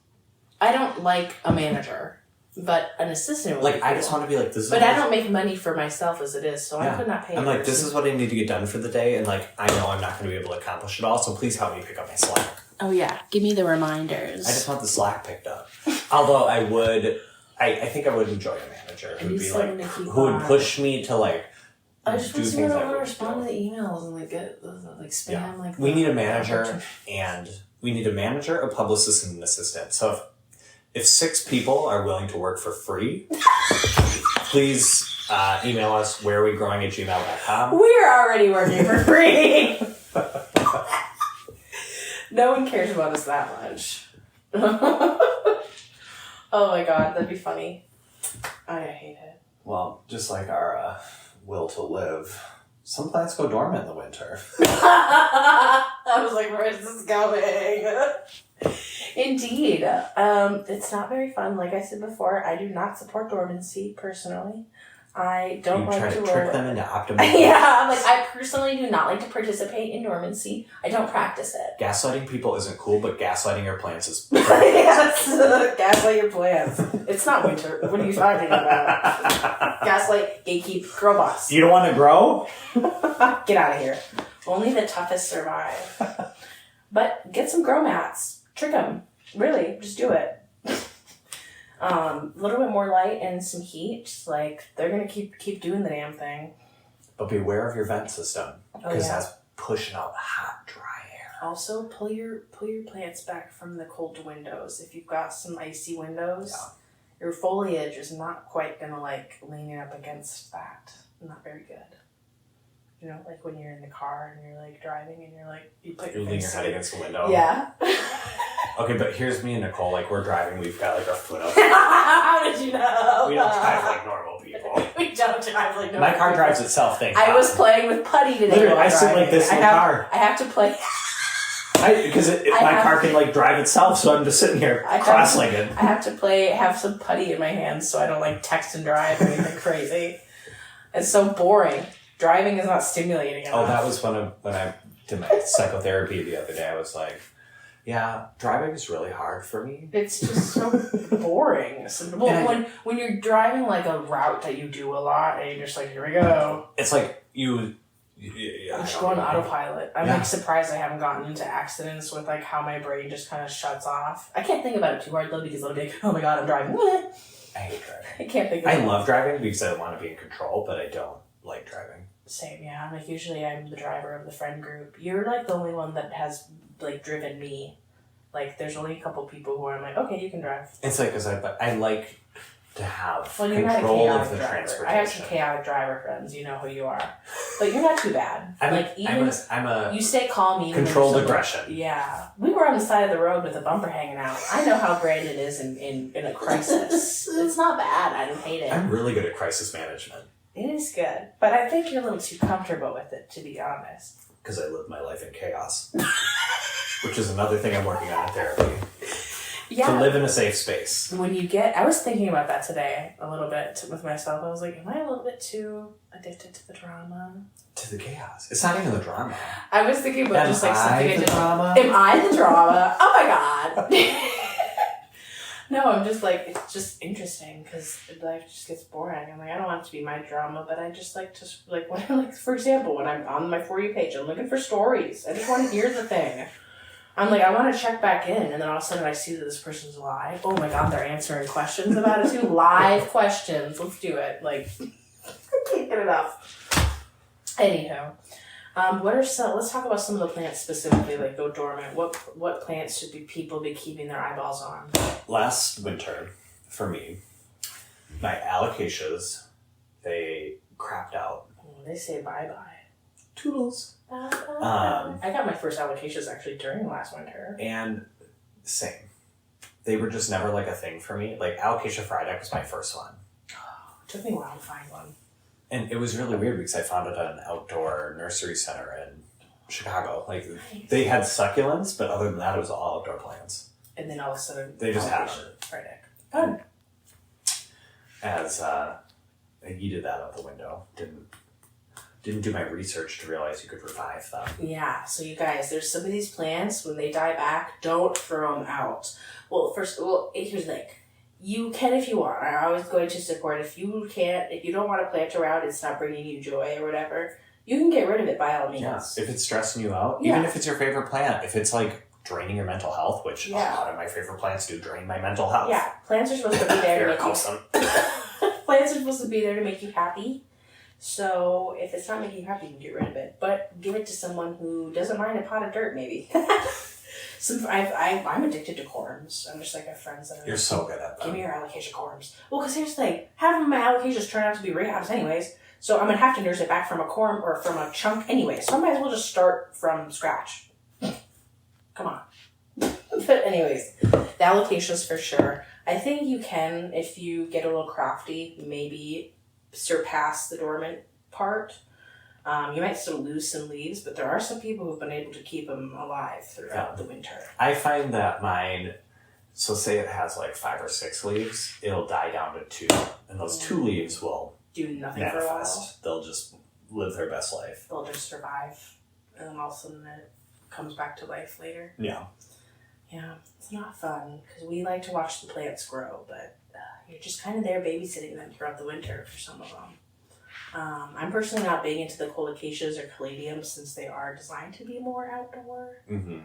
Speaker 1: I don't like a manager. But an assistant would be cool.
Speaker 2: I just want to be like, this is...
Speaker 1: But I don't make money for myself as it is, so I could not pay.
Speaker 2: I'm like, this is what I need to get done for the day, and, like, I know I'm not going to be able to accomplish it all, so please help me pick up my Slack.
Speaker 1: Oh, yeah. Give me the reminders.
Speaker 2: I just want the Slack picked up. Although I would... I think I would enjoy a manager who would be like... Who would push me to, like...
Speaker 1: I just want someone to respond to the emails and, like, get, like, spam,
Speaker 2: yeah.
Speaker 1: like...
Speaker 2: We need a manager, and... We need a manager, a publicist, and an assistant. So if 6 people are willing to work for free, please email us wherearewegrowing@gmail.com.
Speaker 1: We're already working for free! No one cares about us that much. Oh my god, that'd be funny. I hate it.
Speaker 2: Well, just like our will to live, some plants go dormant in the winter.
Speaker 1: I was like, where's this going? Indeed. It's not very fun. Like I said before, I do not support dormancy personally. I don't like to...
Speaker 2: You try to trick them into optimism.
Speaker 1: Yeah, like I personally do not like to participate in dormancy. I don't practice it.
Speaker 2: Gaslighting people isn't cool, but gaslighting your plants is...
Speaker 1: Yes, gaslight your plants. It's not winter. What are you talking about? Gaslight, gatekeep, girl boss.
Speaker 2: You don't want to grow?
Speaker 1: Get out of here. Only the toughest survive. But get some grow mats. Trick them. Really, just do it. A little bit more light and some heat. Like, they're going to keep doing the damn thing.
Speaker 2: But beware of your vent system. Because that's pushing out hot, dry air.
Speaker 1: Also, pull your plants back from the cold windows. If you've got some icy windows, your foliage is not quite going to, like, lean up against that. Not very good. You know, like when you're in the car and you're, like, driving and you're, like, you put your
Speaker 2: leaning your head against the window.
Speaker 1: Yeah.
Speaker 2: Okay, but here's me and Nicole, like, we're driving, we've got, like, our foot up.
Speaker 1: How did you know?
Speaker 2: We don't drive like normal people.
Speaker 1: We don't drive like normal
Speaker 2: My car
Speaker 1: people.
Speaker 2: drives itself, thank
Speaker 1: I
Speaker 2: God.
Speaker 1: was playing with putty today.
Speaker 2: Literally, I sit like this in the car.
Speaker 1: I have to play...
Speaker 2: Because my car can, like, drive itself, so I'm just sitting here cross-legged.
Speaker 1: I have to have some putty in my hands so I don't, like, text and drive or anything crazy. It's so boring. Driving is not stimulating enough.
Speaker 2: Oh, that was when I did my psychotherapy the other day. I was like, yeah, driving is really hard for me.
Speaker 1: It's just so boring. When you're driving, like, a route that you do a lot, and you're just like, here we go.
Speaker 2: It's like
Speaker 1: I'm just going autopilot. I'm like surprised I haven't gotten into accidents with like how my brain just kind of shuts off. I can't think about it too hard though because I'll be like, oh my god, I'm driving.
Speaker 2: I hate driving.
Speaker 1: I can't think of it.
Speaker 2: I love driving because I want to be in control, but I don't like driving.
Speaker 1: Same, yeah. I'm like, usually I'm the driver of the friend group. You're like the only one that has like driven me. Like, there's only a couple people who I'm like, okay, you can drive.
Speaker 2: It's like, because I like to have
Speaker 1: Well, you're
Speaker 2: control
Speaker 1: not a
Speaker 2: of the
Speaker 1: driver.
Speaker 2: transportation.
Speaker 1: I have some chaotic driver friends. You know who you are. But you're not too bad.
Speaker 2: I'm a
Speaker 1: you stay calm even
Speaker 2: controlled aggression.
Speaker 1: Yeah. We were on the side of the road with a bumper hanging out. I know how great it is in a crisis. It's not bad. I don't hate it.
Speaker 2: I'm really good at crisis management.
Speaker 1: It is good. But I think you're a little too comfortable with it, to be honest.
Speaker 2: Because I live my life in chaos. Which is another thing I'm working on in therapy.
Speaker 1: Yeah.
Speaker 2: To live in a safe space.
Speaker 1: I was thinking about that today a little bit with myself. I was like, am I a little bit too addicted to the drama?
Speaker 2: To the chaos. It's not even the drama.
Speaker 1: I was thinking about just like something I did.
Speaker 2: Drama?
Speaker 1: Am I the drama? Oh my god. No, I'm just like, it's just interesting because life just gets boring. I'm like, I don't want it to be my drama, but I just like to, like, for example, when I'm on my For You page, I'm looking for stories. I just want to hear the thing. I'm like, I want to check back in, and then all of a sudden I see that this person's live. Oh my god, they're answering questions about it too. Live questions. Let's do it. Like, I can't get enough. Anywho, let's talk about some of the plants specifically, like go dormant. What plants should people be keeping their eyeballs on?
Speaker 2: Last winter, for me, my alocasias, they crapped out.
Speaker 1: They say bye-bye.
Speaker 2: Toodles.
Speaker 1: I got my first alocasias actually during last winter.
Speaker 2: And same. They were just never like a thing for me. Like Alocasia Friedek was my first one.
Speaker 1: It took me a while to find one.
Speaker 2: And it was really weird because I found it at an outdoor nursery center in Chicago. Like they had succulents, but other than that, it was all outdoor plants.
Speaker 1: And then all of a sudden,
Speaker 2: they just had
Speaker 1: Friedek. Fun.
Speaker 2: As I yeeted that out the window. Didn't do my research to realize you could revive them.
Speaker 1: Yeah, so you guys, there's some of these plants, when they die back, don't throw them out. Well, here's the thing. You can if you want. I'm always going to support. If you don't want to plant around, it's not bringing you joy or whatever, you can get rid of it by all means.
Speaker 2: Yeah, if it's stressing you out, even if it's your favorite plant, if it's like draining your mental health, which a lot of my favorite plants do drain my mental health.
Speaker 1: Yeah, plants are supposed to be there to make you plants are supposed to be there to make you happy. So if it's not making you happy, you can get rid of it. But give it to someone who doesn't mind a pot of dirt, maybe. I'm addicted to corms. I'm just like, I have friends that are
Speaker 2: You're so good at them.
Speaker 1: Give me your alocasia corms. Well, because here's the thing. Half of my alocasias turn out to be rehabs anyways. So I'm going to have to nurse it back from a corm or from a chunk anyway. So I might as well just start from scratch. Come on. But anyways, the alocasias for sure. I think you can, if you get a little crafty, maybe surpass the dormant part. You might still lose some leaves, but there are some people who've been able to keep them alive throughout the winter.
Speaker 2: I find that mine, so say it has like 5 or 6 leaves, it'll die down to 2, and those 2 leaves will
Speaker 1: do nothing
Speaker 2: manifest.
Speaker 1: For a while.
Speaker 2: They'll just live their best life.
Speaker 1: They'll just survive, and then all of a sudden it comes back to life later.
Speaker 2: Yeah.
Speaker 1: Yeah, it's not fun, because we like to watch the plants grow, but you're just kind of there babysitting them throughout the winter for some of them. I'm personally not big into the colocaceas or caladiums since they are designed to be more outdoor.
Speaker 2: Mm-hmm.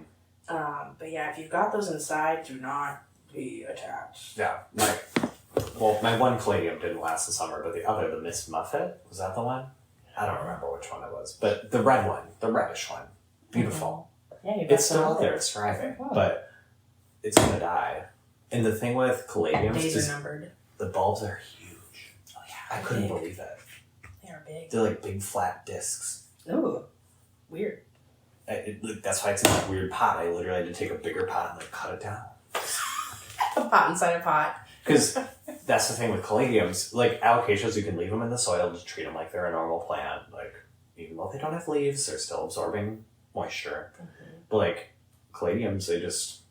Speaker 1: But yeah, if you've got those inside, do not be attached.
Speaker 2: Yeah. My one caladium didn't last the summer, but the other, the Miss Muffet, was that the one? I don't remember which one it was. But the red one, the reddish one. Beautiful.
Speaker 1: Mm-hmm. Yeah,
Speaker 2: it's still out there, it's thriving. But it's going to die. And the thing with caladiums
Speaker 1: is numbered.
Speaker 2: The bulbs are huge.
Speaker 1: Oh yeah.
Speaker 2: I couldn't believe it.
Speaker 1: They are big.
Speaker 2: They're like big flat discs.
Speaker 1: Ooh, weird.
Speaker 2: That's why it's in that weird pot. I literally had to take a bigger pot and cut it down.
Speaker 1: A pot inside a pot.
Speaker 2: Because that's the thing with caladiums. Like alocasias, you can leave them in the soil, just treat them like they're a normal plant. Like, even though they don't have leaves, they're still absorbing moisture. Mm-hmm. But like caladiums, they just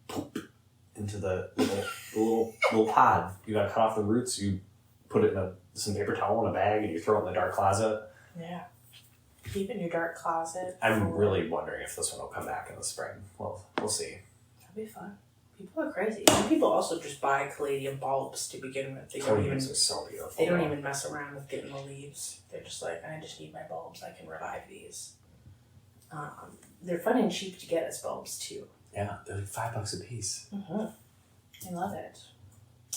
Speaker 2: poop into the little pod. You gotta cut off the roots, you put it in some paper towel in a bag, and you throw it in the dark closet.
Speaker 1: Yeah. Keep it in your dark closet.
Speaker 2: I'm really wondering if this one will come back in the spring. Well, we'll see.
Speaker 1: That'll be fun. People are crazy. Some people also just buy caladium bulbs to begin with.
Speaker 2: Caladiums are so beautiful.
Speaker 1: They don't even mess around with getting the leaves. They're just like, I just need my bulbs. I can revive these. They're fun and cheap to get as bulbs too.
Speaker 2: Yeah, they're like $5 a piece.
Speaker 1: Mm-hmm. I love it.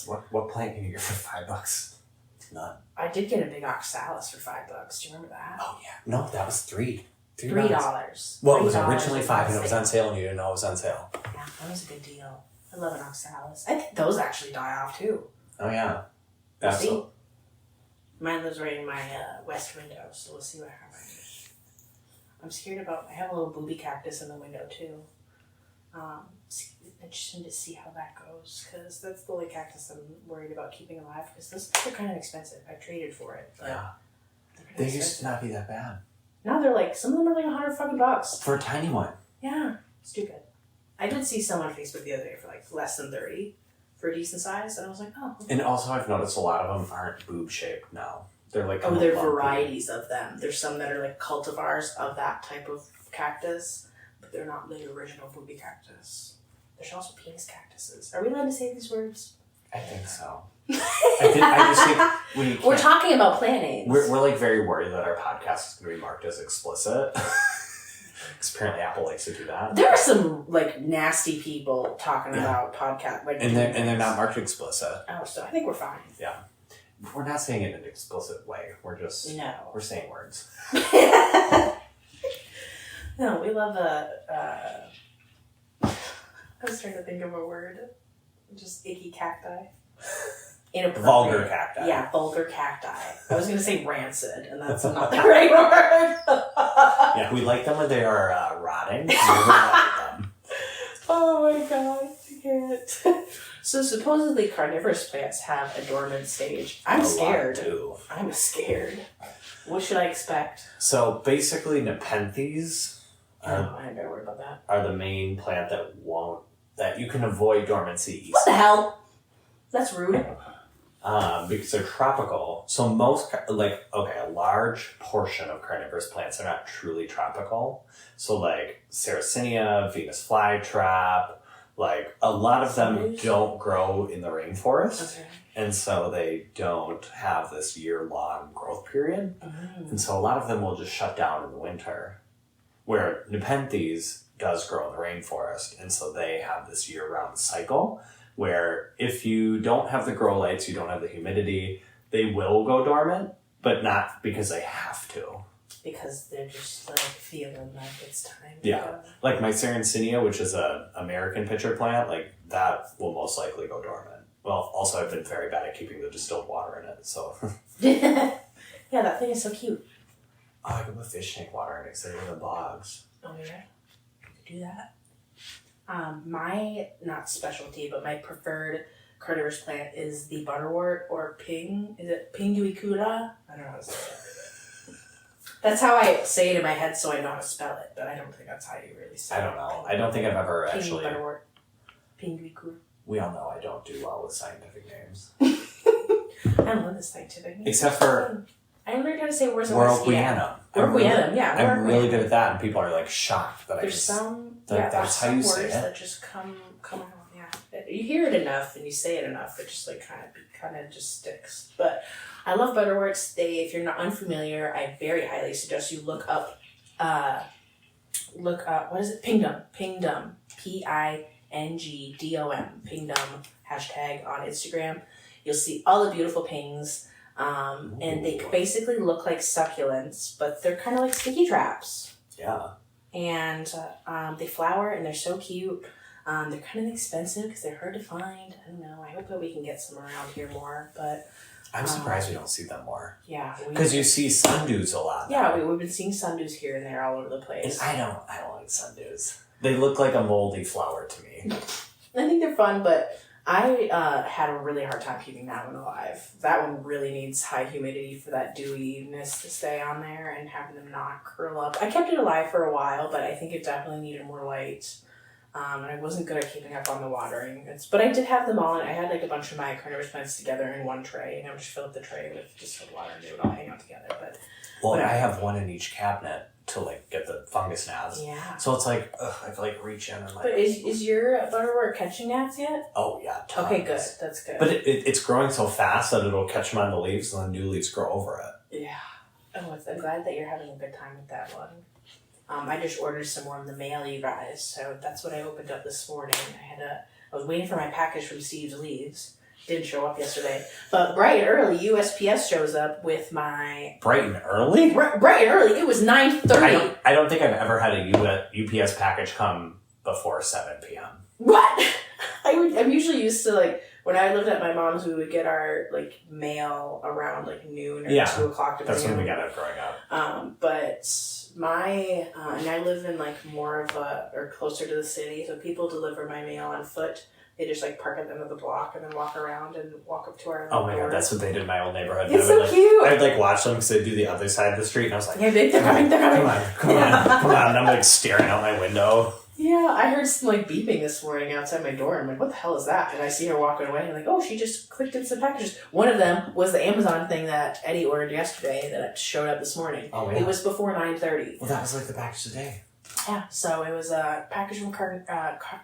Speaker 2: What plant can you get for $5? None.
Speaker 1: I did get a big oxalis for $5. Do you remember that?
Speaker 2: Oh yeah. No, that was $3.
Speaker 1: $3.
Speaker 2: Well, it was originally $5 and it was on sale and you didn't know it was on sale.
Speaker 1: Yeah, that was a good deal. I love an oxalis. I think those actually die off too.
Speaker 2: Oh, yeah.
Speaker 1: Absolutely. Mine lives right in my west window, so we'll see what happens. I'm scared about, I have a little booby cactus in the window too. Interesting to see how that goes, because that's the only cactus I'm worried about keeping alive, because they're kind of expensive. I traded for it. But
Speaker 2: yeah. They used to not be that bad.
Speaker 1: Now they're like, some of them are like $100
Speaker 2: for a tiny one.
Speaker 1: Yeah, stupid. I did see some on Facebook the other day for like less than 30 for a decent size, and I was like, oh. Okay.
Speaker 2: And also, I've noticed a lot of them aren't boob shaped now. They're like
Speaker 1: there are varieties of them. There's some that are like cultivars of that type of cactus, but they're not the original booby cactus. There's also penis cactuses. Are we allowed to say these words?
Speaker 2: I think so. I just think
Speaker 1: we're talking about plant names.
Speaker 2: We're like very worried that our podcast is going to be marked as explicit. Because apparently Apple likes to do that.
Speaker 1: There are some like nasty people talking about podcast, like,
Speaker 2: and they're not marked explicit.
Speaker 1: Oh, so I think we're fine.
Speaker 2: Yeah, we're not saying it in an explicit way. We're just we're saying words.
Speaker 1: No, we love I was trying to think of a word. Just icky cacti.
Speaker 2: Vulgar cacti.
Speaker 1: Yeah, vulgar cacti. I was going to say rancid, and that's not the right word.
Speaker 2: Yeah, we like them when they are rotting. We really like them.
Speaker 1: Oh my god, I can't. So supposedly carnivorous plants have a dormant stage. I'm scared. I'm scared. What should I expect?
Speaker 2: So basically, Nepenthes
Speaker 1: I ain't gotta worry about that.
Speaker 2: Are the main plant that you can avoid dormancy.
Speaker 1: What the hell? That's rude.
Speaker 2: Because they're tropical. So a large portion of carnivorous plants are not truly tropical. So like Sarracenia, Venus flytrap, like a lot of them don't grow in the rainforest. Okay. And so they don't have this year-long growth period. Mm. And so a lot of them will just shut down in the winter. Where Nepenthes does grow in the rainforest. And so they have this year-round cycle where if you don't have the grow lights, you don't have the humidity, they will go dormant, but not because they have to.
Speaker 1: Because they're just like feeling like it's time to
Speaker 2: go. Like my Sarracenia, which is an American pitcher plant, like that will most likely go dormant. Well, also I've been very bad at keeping the distilled water in it, so.
Speaker 1: Yeah, that thing is so cute.
Speaker 2: Oh, I could put fish tank water in it because they live in bogs.
Speaker 1: Oh yeah, you could do that. My, not specialty, but my preferred carnivorous plant is the butterwort or is it pinguicula? I don't know how to say it. That's how I say it in my head so I know how to spell it, but I don't think that's how you really say it.
Speaker 2: I don't know. I don't think I've ever actually...
Speaker 1: Butterwort. Pinguicula.
Speaker 2: We all know I don't do well with scientific names.
Speaker 1: I love the scientific names.
Speaker 2: Except for...
Speaker 1: I never got to say words.
Speaker 2: Warwickwianum. I'm really good at that, and people are like shocked that
Speaker 1: there's
Speaker 2: that's how you say it.
Speaker 1: That just come out. Yeah, you hear it enough and you say it enough, it just like kind of just sticks. But I love butterworts. If you're not unfamiliar, I very highly suggest you look up. What is it? Pingdom. Pingdom. PINGDOM. Pingdom # on Instagram. You'll see all the beautiful pings. And they basically look like succulents, but they're kind of like sticky traps.
Speaker 2: Yeah.
Speaker 1: And they flower, and they're so cute. They're kind of expensive because they're hard to find. I don't know. I hope that we can get some around here more, but...
Speaker 2: I'm surprised we don't see them more.
Speaker 1: Yeah.
Speaker 2: Because you see sundews a lot.
Speaker 1: Yeah, we've been seeing sundews here and there all over the place.
Speaker 2: And I don't like sundews. They look like a moldy flower to me.
Speaker 1: I think they're fun, but... I had a really hard time keeping that one alive. That one really needs high humidity for that dewiness to stay on there and having them not curl up. I kept it alive for a while, but I think it definitely needed more light. And I wasn't good at keeping up on the watering. But I did have them all, and I had like a bunch of my carnivorous plants together in one tray, and I would just fill up the tray with distilled water, and they would all hang out together. But
Speaker 2: I have one in each cabinet to like get the fungus gnats.
Speaker 1: Yeah.
Speaker 2: So it's like I have to like reach in and like.
Speaker 1: But is your butterwort catching gnats yet?
Speaker 2: Oh yeah. Tons.
Speaker 1: Okay, good. That's good.
Speaker 2: But it's growing so fast that it'll catch them on the leaves, and then new leaves grow over it.
Speaker 1: Yeah. Oh, I'm glad that you're having a good time with that one. I just ordered some more in the mail, you guys. So that's what I opened up this morning. I was waiting for my package from Steve's Leaves, didn't show up yesterday. But bright and early, USPS shows up with my...
Speaker 2: Bright and early?
Speaker 1: Bright and early. It was 9:30.
Speaker 2: I don't think I've ever had a UPS package come before 7 p.m.
Speaker 1: What? I'm usually used to, like, when I lived at my mom's, we would get our, like, mail around, like, noon or 2 o'clock.
Speaker 2: That's when we got it growing up.
Speaker 1: But and I live in, like, more of or closer to the city, so people deliver my mail on foot. They just, like, park at the end of the block and then walk around and walk up to our
Speaker 2: Oh my god, that's what they did in my old neighborhood.
Speaker 1: It's so cute!
Speaker 2: I'd, like, watch them because they'd do the other side of the street, and I was like,
Speaker 1: yeah, they're coming.
Speaker 2: Come on. And I'm, like, staring out my window.
Speaker 1: Yeah, I heard some, like, beeping this morning outside my door. I'm like, what the hell is that? And I see her walking away. I'm like, oh, she just clicked in some packages. One of them was the Amazon thing that Eddie ordered yesterday that showed up this morning.
Speaker 2: Oh, yeah.
Speaker 1: It was before 9:30.
Speaker 2: Well, that was, like, the package today.
Speaker 1: Yeah, so it was a package from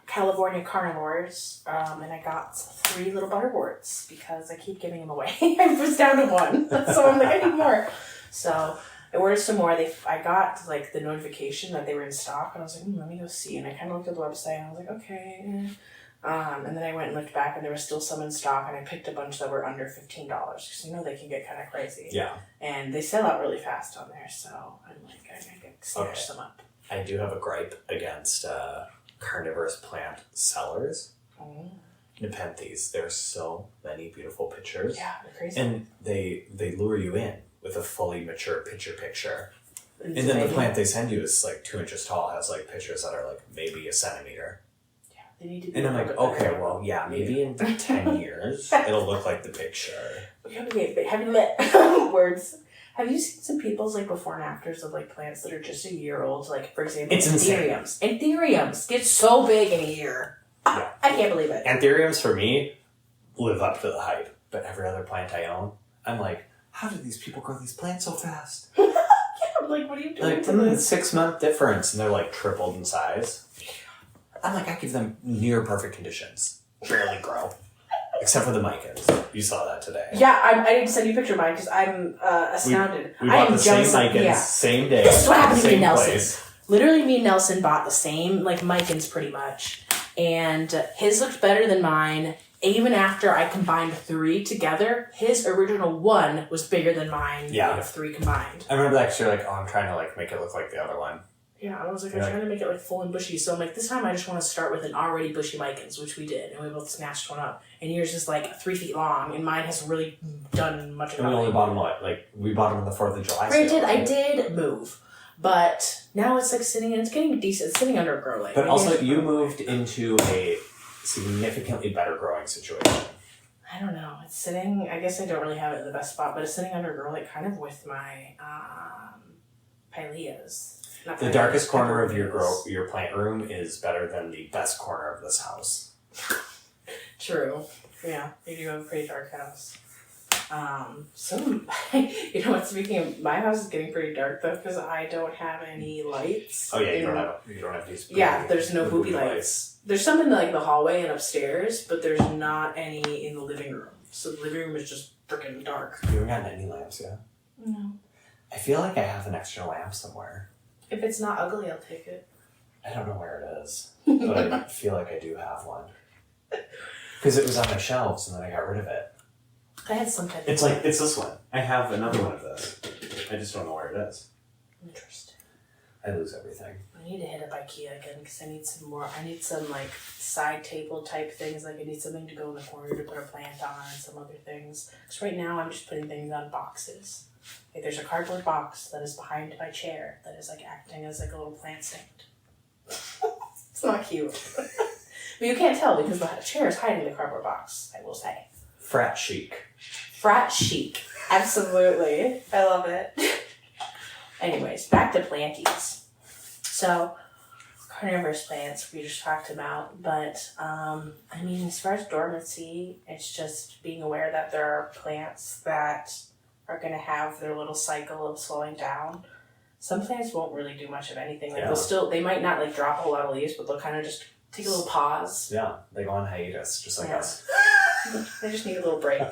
Speaker 1: California Carnivores, and I got 3 little butterboards because I keep giving them away. I was down to 1, so I'm like, I need more. So I ordered some more. I got like the notification that they were in stock, and I was like, let me go see. And I kind of looked at the website, and I was like, okay. And then I went and looked back, and there was still some in stock, and I picked a bunch that were under $15 because they can get kind of crazy.
Speaker 2: Yeah.
Speaker 1: And they sell out really fast on there, so I'm like, I gotta snatch some up.
Speaker 2: I do have a gripe against carnivorous plant sellers. Nepenthes. There's so many beautiful pictures.
Speaker 1: Yeah, they're crazy.
Speaker 2: And they lure you in with a fully mature picture. And then
Speaker 1: amazing.
Speaker 2: the plant they send you is like 2 inches tall, has like pictures that are like maybe a centimeter.
Speaker 1: Yeah, they need to be.
Speaker 2: And I'm like, okay, well, yeah, maybe in 10 years it'll look like the picture.
Speaker 1: Okay, have you met words? Have you seen some people's like before and afters of like plants that are just a year old? Like, for example,
Speaker 2: it's
Speaker 1: anthuriums. Anthuriums get so big in a year.
Speaker 2: Yeah.
Speaker 1: I can't believe it.
Speaker 2: Anthuriums for me live up to the hype, but every other plant I own, I'm like, how do these people grow these plants so fast?
Speaker 1: Yeah, I'm like, what are you doing
Speaker 2: like,
Speaker 1: to this?
Speaker 2: 6-month difference, and they're like tripled in size. I'm like, I give them near perfect conditions. Barely grow. Except for the micans. You saw that today.
Speaker 1: Yeah, I need to send you a picture of mine because I'm astounded.
Speaker 2: We bought the same micans, same day.
Speaker 1: This is what happened to me and Nelson.
Speaker 2: Place.
Speaker 1: Literally, me and Nelson bought the same, like, micans pretty much. And his looked better than mine. Even after I combined 3 together, his original 1 was bigger than mine.
Speaker 2: Yeah.
Speaker 1: Out of 3 combined.
Speaker 2: I remember that you're like, oh, I'm trying to like make it look like the other one.
Speaker 1: Yeah, I was like, I'm trying to make it like full and bushy. So I'm like, this time I just want to start with an already bushy micans, which we did, and we both snatched one up. And yours is like 3 feet long, and mine hasn't really done much of
Speaker 2: it. And we only bought them we bought them on the 4th of July.
Speaker 1: Granted, I did move, but now it's like it's getting decent. It's sitting under a grow light.
Speaker 2: But also, you moved into a significantly better growing situation.
Speaker 1: I don't know. It's sitting. I guess I don't really have it in the best spot, but it's sitting under a grow light, kind of with my pileas.
Speaker 2: The darkest corner of your plant room is better than the best corner of this house.
Speaker 1: True. Yeah, you do have a pretty dark house. You know what? Speaking of, my house is getting pretty dark though because I don't have any lights.
Speaker 2: Oh yeah, you don't have these.
Speaker 1: Yeah, there's no booby lights. There's some in like the hallway and upstairs, but there's not any in the living room. So the living room is just freaking dark.
Speaker 2: You haven't gotten any lamps yet?
Speaker 1: No.
Speaker 2: I feel like I have an extra lamp somewhere.
Speaker 1: If it's not ugly, I'll take it.
Speaker 2: I don't know where it is, but I feel like I do have one. Because it was on my shelves and then I got rid of it.
Speaker 1: I had some type of...
Speaker 2: It's this one. I have another one of this. I just don't know where it is.
Speaker 1: Interesting.
Speaker 2: I lose everything.
Speaker 1: I need to hit up IKEA again because I need some more. I need some like side table type things. Like I need something to go in the corner to put a plant on and some other things. Because right now I'm just putting things on boxes. Like there's a cardboard box that is behind my chair that is like acting as like a little plant stand. It's not cute. But you can't tell because the chair is hiding the cardboard box, I will say.
Speaker 2: Frat chic.
Speaker 1: Frat chic. Absolutely. I love it. Anyways, back to planties. So, carnivorous plants we just talked about, but I mean, as far as dormancy, it's just being aware that there are plants that are going to have their little cycle of slowing down. Some plants won't really do much of anything. Like they might not like drop a whole lot of leaves, but they'll kind of just take a little pause.
Speaker 2: Yeah, they go on hiatus, just like us.
Speaker 1: They just need a little break.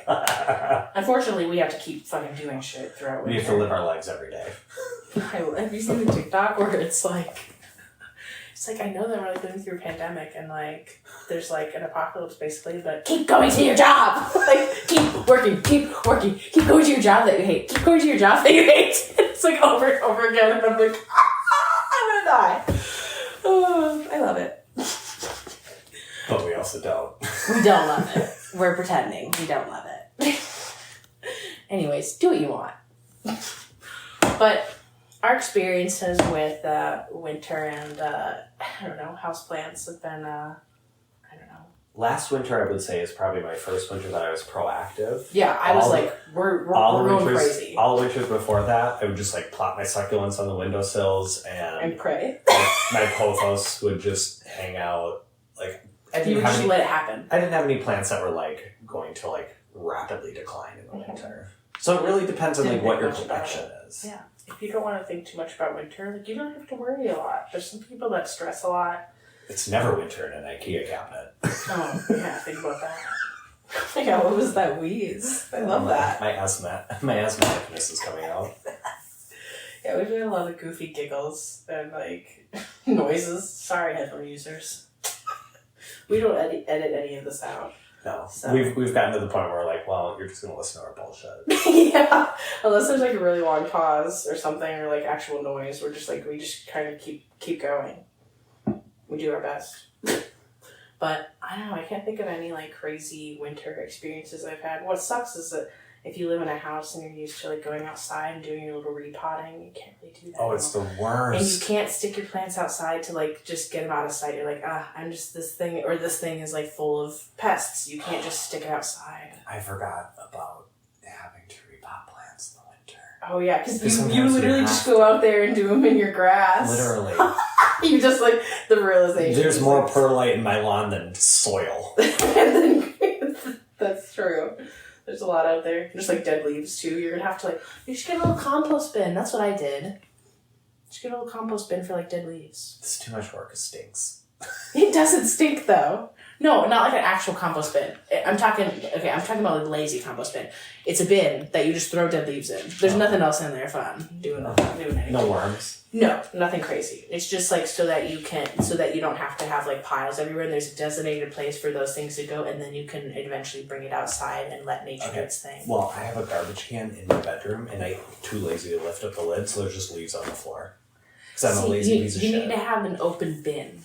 Speaker 1: Unfortunately, we have to keep fucking doing shit throughout winter.
Speaker 2: We have to live our lives every day.
Speaker 1: Have you seen the TikTok where it's like, It's like, I know that we're like living through a pandemic and like there's like an apocalypse basically, but keep going to your job. Like keep working, keep going to your job that you hate. Keep going to your job that you hate. It's like over and over again, and I'm like, I'm gonna die. Oh, I love it.
Speaker 2: But we also don't.
Speaker 1: We don't love it. We're pretending we don't love it. Anyways, do what you want. But our experiences with winter and, I don't know, houseplants have been, I don't know.
Speaker 2: Last winter, I would say, is probably my first winter that I was proactive.
Speaker 1: Yeah, I was like, we're going crazy.
Speaker 2: All winters before that, I would just like plop my succulents on the windowsills and
Speaker 1: pray.
Speaker 2: My pothos would just hang out. Like,
Speaker 1: You would just let it happen.
Speaker 2: I didn't have any plants that were like going to like rapidly decline in the winter. So it really depends on like what your collection is.
Speaker 1: Yeah. If you don't want to think too much about winter, like you don't have to worry a lot. There's some people that stress a lot.
Speaker 2: It's never winter in an IKEA cabinet.
Speaker 1: Oh, yeah, think about that. Yeah, what was that wheeze? I love that.
Speaker 2: My asthmaticness is coming out.
Speaker 1: Yeah, we've had a lot of goofy giggles and like noises. Sorry, headphone users. We don't edit any of this out.
Speaker 2: No,
Speaker 1: so.
Speaker 2: we've gotten to the point where we're like, well, you're just gonna listen to our bullshit.
Speaker 1: Yeah, unless there's like a really long pause or something, or like actual noise, we just kind of keep going. We do our best. But I don't know, I can't think of any like crazy winter experiences I've had. What sucks is that if you live in a house and you're used to like going outside and doing your little repotting, you can't really do that.
Speaker 2: Oh, it's the worst.
Speaker 1: And you can't stick your plants outside to like just get them out of sight. You're like, I'm just this thing is like full of pests. You can't just stick it outside.
Speaker 2: I forgot about having to repot plants in the winter.
Speaker 1: Oh yeah, because you literally just go out there and do them in your grass.
Speaker 2: Literally.
Speaker 1: You just like the realization.
Speaker 2: There's more like, perlite in my lawn than soil.
Speaker 1: That's true. There's a lot out there. There's like dead leaves too. You're gonna have to you should get a little compost bin. That's what I did. You should get a little compost bin for like dead leaves.
Speaker 2: It's too much work. It stinks.
Speaker 1: It doesn't stink though. No, not like an actual compost bin. I'm talking about like lazy compost bin. It's a bin that you just throw dead leaves in. There's nothing else in there fun doing anything.
Speaker 2: No worms.
Speaker 1: No, nothing crazy. It's just like so that you don't have to have like piles everywhere. And there's a designated place for those things to go, and then you can eventually bring it outside and let nature do its thing.
Speaker 2: Well, I have a garbage can in my bedroom, and I'm too lazy to lift up the lid, so there's just leaves on the floor. Because I'm a lazy piece of shit.
Speaker 1: You need to have an open bin.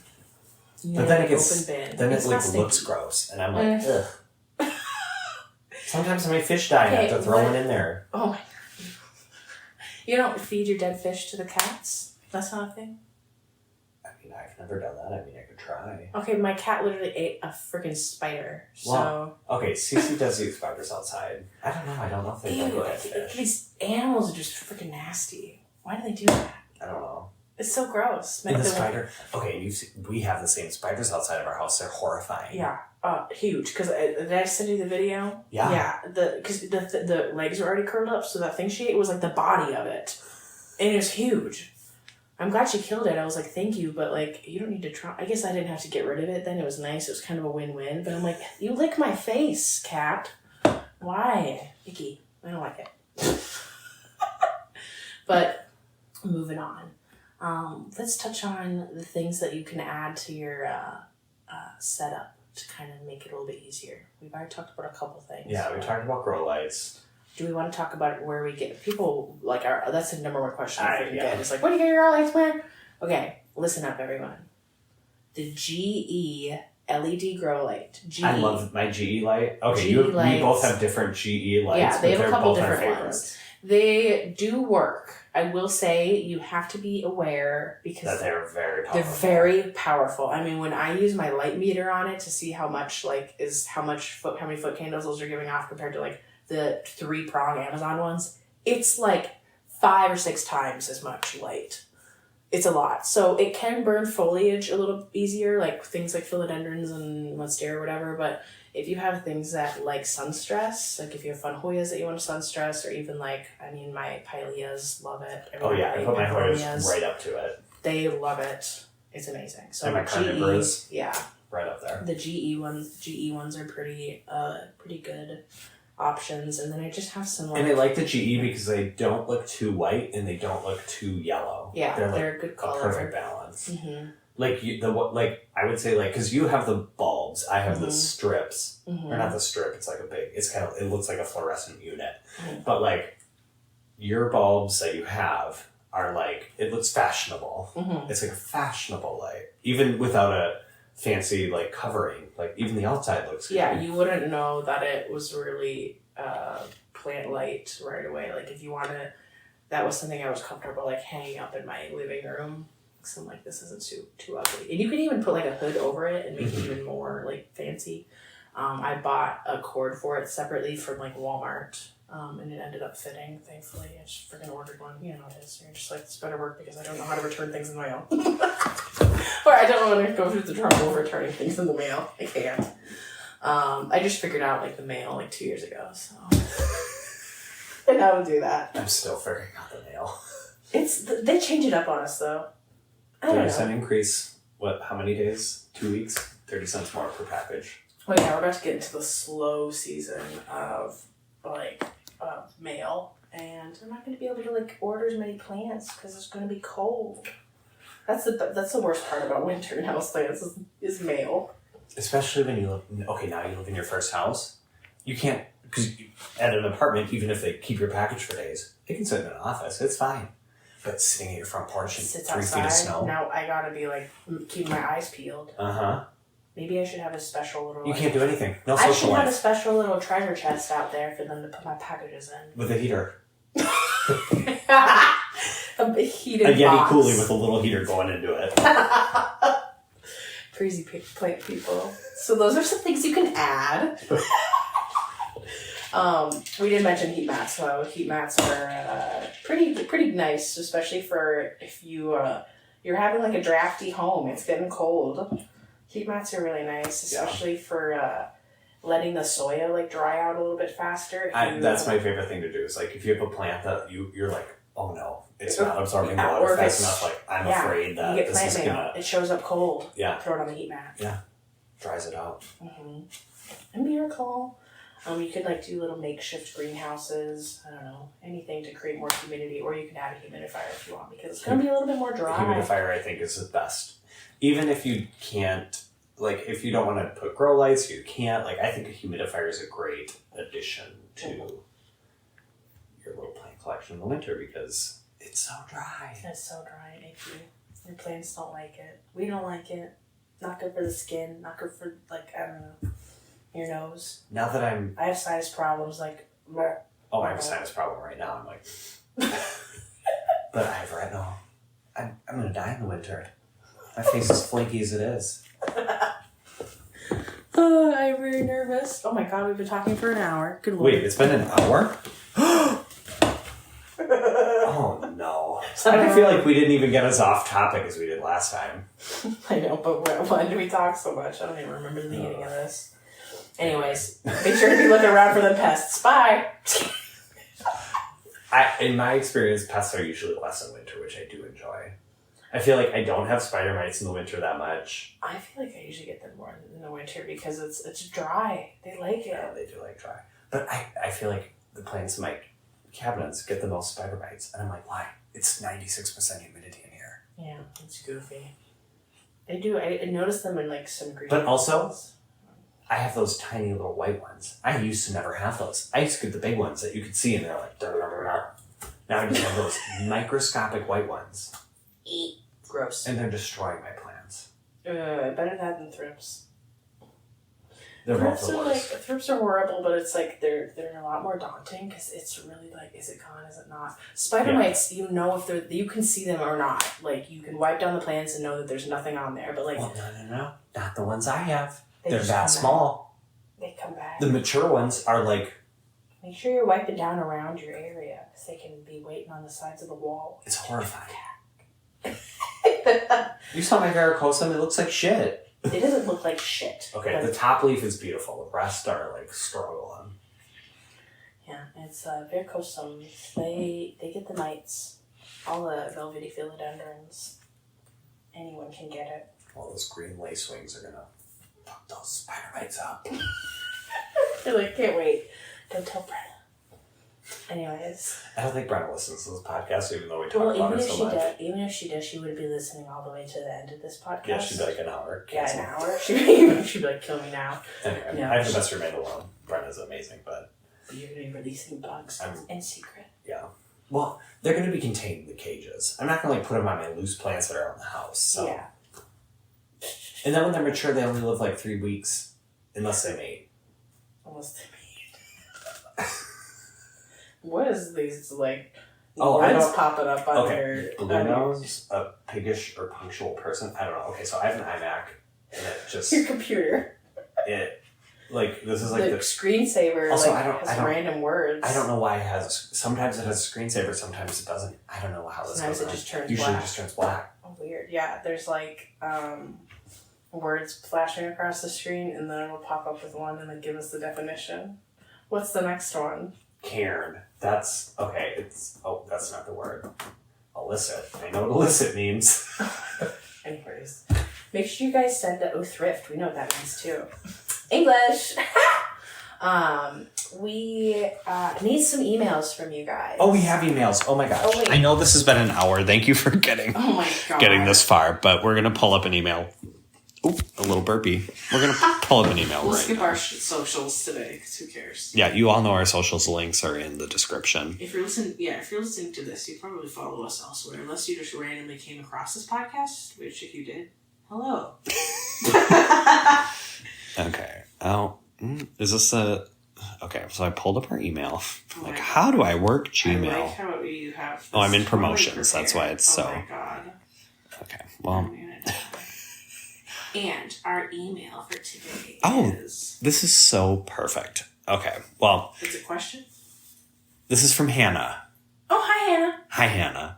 Speaker 2: But then it like looks gross, and I'm like, ugh. Sometimes my fish die and I have to throw one in there.
Speaker 1: Oh my god. You don't feed your dead fish to the cats? That's not a thing?
Speaker 2: I mean, I've never done that. I mean, I could try.
Speaker 1: Okay, my cat literally ate a freaking spider.
Speaker 2: Well, okay, Cece does eat spiders outside. I don't know if they like dead fish.
Speaker 1: These animals are just freaking nasty. Why do they do that?
Speaker 2: I don't know.
Speaker 1: It's so gross.
Speaker 2: And the spider. Okay, we have the same spiders outside of our house. They're horrifying.
Speaker 1: Yeah, huge. Because did I send you the video?
Speaker 2: Yeah.
Speaker 1: Yeah. Because the legs were already curled up, so that thing she ate was like the body of it, and it was huge. I'm glad she killed it. I was like, thank you, but like you don't need to try. I guess I didn't have to get rid of it. Then it was nice. It was kind of a win-win. But I'm like, you lick my face, cat. Why, icky? I don't like it. But moving on. Let's touch on the things that you can add to your setup to kind of make it a little bit easier. We've already talked about a couple things.
Speaker 2: Yeah, we talked about grow lights.
Speaker 1: Do we want to talk about where we get people like that's the number one question I get.
Speaker 2: Yeah.
Speaker 1: It's like, where do you get your grow lights, man? Okay, listen up, everyone. The GE LED grow light. GE.
Speaker 2: I love my GE light. Okay, we both have different GE lights.
Speaker 1: Yeah, they have a couple different
Speaker 2: ones.
Speaker 1: They do work. I will say you have to be aware because
Speaker 2: that they're very powerful.
Speaker 1: They're very powerful. I mean, when I use my light meter on it to see how many foot candles those are giving off compared to like the 3-prong Amazon ones, it's like 5 or 6 times as much light. It's a lot. So it can burn foliage a little easier, like things like philodendrons and monstera or whatever, but if you have things that like sun stress, like if you have fun Hoyas that you want to sun stress, or even like, I mean, my Pileas love it.
Speaker 2: I put my Hoyas right up to it.
Speaker 1: They love it. It's amazing. So
Speaker 2: and my carnivorous,
Speaker 1: yeah,
Speaker 2: right up there.
Speaker 1: The GE ones are pretty good options, and then I just have some.
Speaker 2: And I like the GE because they don't look too white and they don't look too yellow.
Speaker 1: Yeah, they're a good color.
Speaker 2: A perfect balance.
Speaker 1: Mm-hmm.
Speaker 2: like I would say like because you have the bulbs, I have the strips,
Speaker 1: Mm-hmm.
Speaker 2: or not the strip. It's like it looks like a fluorescent unit,
Speaker 1: Mm-hmm.
Speaker 2: but like your bulbs that you have are like it looks fashionable.
Speaker 1: Mm-hmm.
Speaker 2: It's like a fashionable light, even without a fancy like covering. Like even the outside looks good.
Speaker 1: Yeah, you wouldn't know that it was really plant light right away. Like if you wanted, that was something I was comfortable like hanging up in my living room. So I'm like, this isn't too ugly. And you could even put like a hood over it and make it even more like fancy. I bought a cord for it separately from like Walmart. And it ended up fitting, thankfully. I just freaking ordered one. You know how it is. You're just like, it's better work because I don't know how to return things in the mail. Or I don't want to go through the trouble of returning things in the mail. I can't. I just figured out like the mail like 2 years ago, so. And how to do that.
Speaker 2: I'm still figuring out the mail.
Speaker 1: They change it up on us though. I don't know.
Speaker 2: 30% increase. What? How many days? 2 weeks? 30 cents more per package.
Speaker 1: Well, yeah, we're about to get into the slow season of mail, and I'm not going to be able to like order as many plants because it's going to be cold. That's the worst part about winter in houseplants is mail.
Speaker 2: Especially when you live. Now you live in your first house. You can't because at an apartment, even if they keep your package for days, they can sit in an office. It's fine. But sitting at your front porch in 3 feet of snow.
Speaker 1: Now I gotta be like keep my eyes peeled. Maybe I should have a special little.
Speaker 2: You can't do anything. No social life.
Speaker 1: I should have a special little treasure chest out there for them to put my packages in.
Speaker 2: With a heater.
Speaker 1: A heated
Speaker 2: a Yeti
Speaker 1: box.
Speaker 2: coolie with a little heater going into it.
Speaker 1: Crazy plant people. So those are some things you can add. We did mention heat mats. So heat mats are pretty nice, especially for if you're having like a drafty home. It's getting cold. Heat mats are really nice, especially for letting the soil like dry out a little bit faster.
Speaker 2: That's my favorite thing to do. Is like if you have a plant that you're like, oh no, it's not absorbing water fast enough. Like I'm afraid that
Speaker 1: you get
Speaker 2: this is
Speaker 1: plant mail.
Speaker 2: gonna.
Speaker 1: It shows up cold.
Speaker 2: Yeah.
Speaker 1: Throw it on the heat mat.
Speaker 2: Yeah. Dries it out.
Speaker 1: A miracle. You could like do little makeshift greenhouses. I don't know, anything to create more humidity, or you can add a humidifier if you want because it's gonna be a little bit more dry.
Speaker 2: Humidifier, I think, is the best. Even if you can't, like, if you don't want to put grow lights, you can't. Like, I think a humidifier is a great addition to your little plant collection in the winter because it's so dry.
Speaker 1: It's so dry and icky. Your plants don't like it. We don't like it. Not good for the skin. Not good for like I don't know. Your nose.
Speaker 2: Now that
Speaker 1: I have sinus problems, like.
Speaker 2: I have a sinus problem right now. I'm like, but I have retinol. I'm gonna die in the winter. My face is flaky as it is.
Speaker 1: I'm very nervous. Oh my god, we've been talking for an hour. Good Lord.
Speaker 2: Wait, it's been an hour? Oh no. I feel like we didn't even get as off topic as we did last time.
Speaker 1: I know, but why did we talk so much? I don't even remember the beginning of this. Anyways, make sure to be looking around for the pests. Bye!
Speaker 2: In my experience, pests are usually less in winter, which I do enjoy. I feel like I don't have spider mites in the winter that much.
Speaker 1: I feel like I usually get them more in the winter because it's dry. They like it.
Speaker 2: Yeah, they do like dry. But I feel like the plants in my cabinets get the most spider mites. And I'm like, why? It's 96% humidity in here.
Speaker 1: Yeah, it's goofy. They do. I noticed them in like some green.
Speaker 2: But also, I have those tiny little white ones. I used to never have those. I used to get the big ones that you could see and they're like, dur, dur, dur, dur. Now I just have those microscopic white ones.
Speaker 1: Gross.
Speaker 2: And they're destroying my plants.
Speaker 1: Better that than thrips.
Speaker 2: They're
Speaker 1: Thrips
Speaker 2: both the
Speaker 1: are
Speaker 2: worst.
Speaker 1: thrips are horrible, but it's like they're a lot more daunting because it's really like, is it gone? Is it not? Spider mites, you know if you can see them or not. Like you can wipe down the plants and know that there's nothing on there. But like,
Speaker 2: well, no, not the ones I have. They're
Speaker 1: just
Speaker 2: that small.
Speaker 1: They come back.
Speaker 2: The mature ones are like.
Speaker 1: Make sure you're wiping down around your area because they can be waiting on the sides of the wall.
Speaker 2: It's horrifying. You saw my varicosum, it looks like shit.
Speaker 1: It doesn't look like shit.
Speaker 2: Okay, the top leaf is beautiful. The rest are like struggling.
Speaker 1: Yeah, it's varicosums. They get the mites. All the velvety philodendrons. Anyone can get it.
Speaker 2: All those green lace wings are gonna fuck those spider mites up.
Speaker 1: They're like, can't wait. Don't tell Brenna. Anyways.
Speaker 2: I don't think Brenna listens to this podcast, even though we talk about it so much.
Speaker 1: Even if she does, she would be listening all the way to the end of this podcast.
Speaker 2: Yeah, she'd be like an hour. Cancel.
Speaker 1: Yeah, an hour. She'd be like, kill me now.
Speaker 2: Anyway,
Speaker 1: no,
Speaker 2: I have the best roommate alone. Brenna's amazing, but...
Speaker 1: You're going to be releasing bugs in secret.
Speaker 2: Yeah. Well, they're going to be contained in the cages. I'm not going to like put them on my loose plants that are in the house. So. Yeah. And then when they're mature, they only live like 3 weeks, unless they mate.
Speaker 1: Unless they mate. What is these like?
Speaker 2: Words
Speaker 1: popping up on your.
Speaker 2: Blue nose, a piggish or punctual person. I don't know. Okay, so I have an iMac, and it just
Speaker 1: your computer.
Speaker 2: Like this is like the
Speaker 1: screensaver.
Speaker 2: Also,
Speaker 1: like, I don't random words.
Speaker 2: I don't know why it has. Sometimes it has a screensaver. Sometimes it doesn't. I don't know how this goes.
Speaker 1: Sometimes it just turns
Speaker 2: Usually
Speaker 1: black.
Speaker 2: just turns black.
Speaker 1: Oh, weird. Yeah, there's like words flashing across the screen, and then it'll pop up with one, and then give us the definition. What's the next one?
Speaker 2: Cairn. That's okay. That's not the word. Illicit. I know what illicit means.
Speaker 1: Anyways, make sure you guys send the thrift. We know what that means too. English. We need some emails from you guys.
Speaker 2: Oh, we have emails. Oh my gosh.
Speaker 1: Oh,
Speaker 2: I know this has been an hour. Thank you for getting this far, but we're gonna pull up an email. Oop, a little burpee. We're gonna pull up an email.
Speaker 1: We'll skip our socials today because who cares?
Speaker 2: Yeah, you all know our socials links are in the description.
Speaker 1: If you're listening to this, you probably follow us elsewhere, unless you just randomly came across this podcast. Which, if you did, hello.
Speaker 2: Okay. Oh, is this a... Okay, so I pulled up our email. How do I work Gmail?
Speaker 1: I like how you have...
Speaker 2: Oh, I'm in promotions. That's why it's so...
Speaker 1: Oh, my God.
Speaker 2: Okay, well...
Speaker 1: And our email for today is...
Speaker 2: This is so perfect. Okay, well...
Speaker 1: It's a question?
Speaker 2: This is from Hannah.
Speaker 1: Oh, hi, Hannah.
Speaker 2: Hi, Hannah.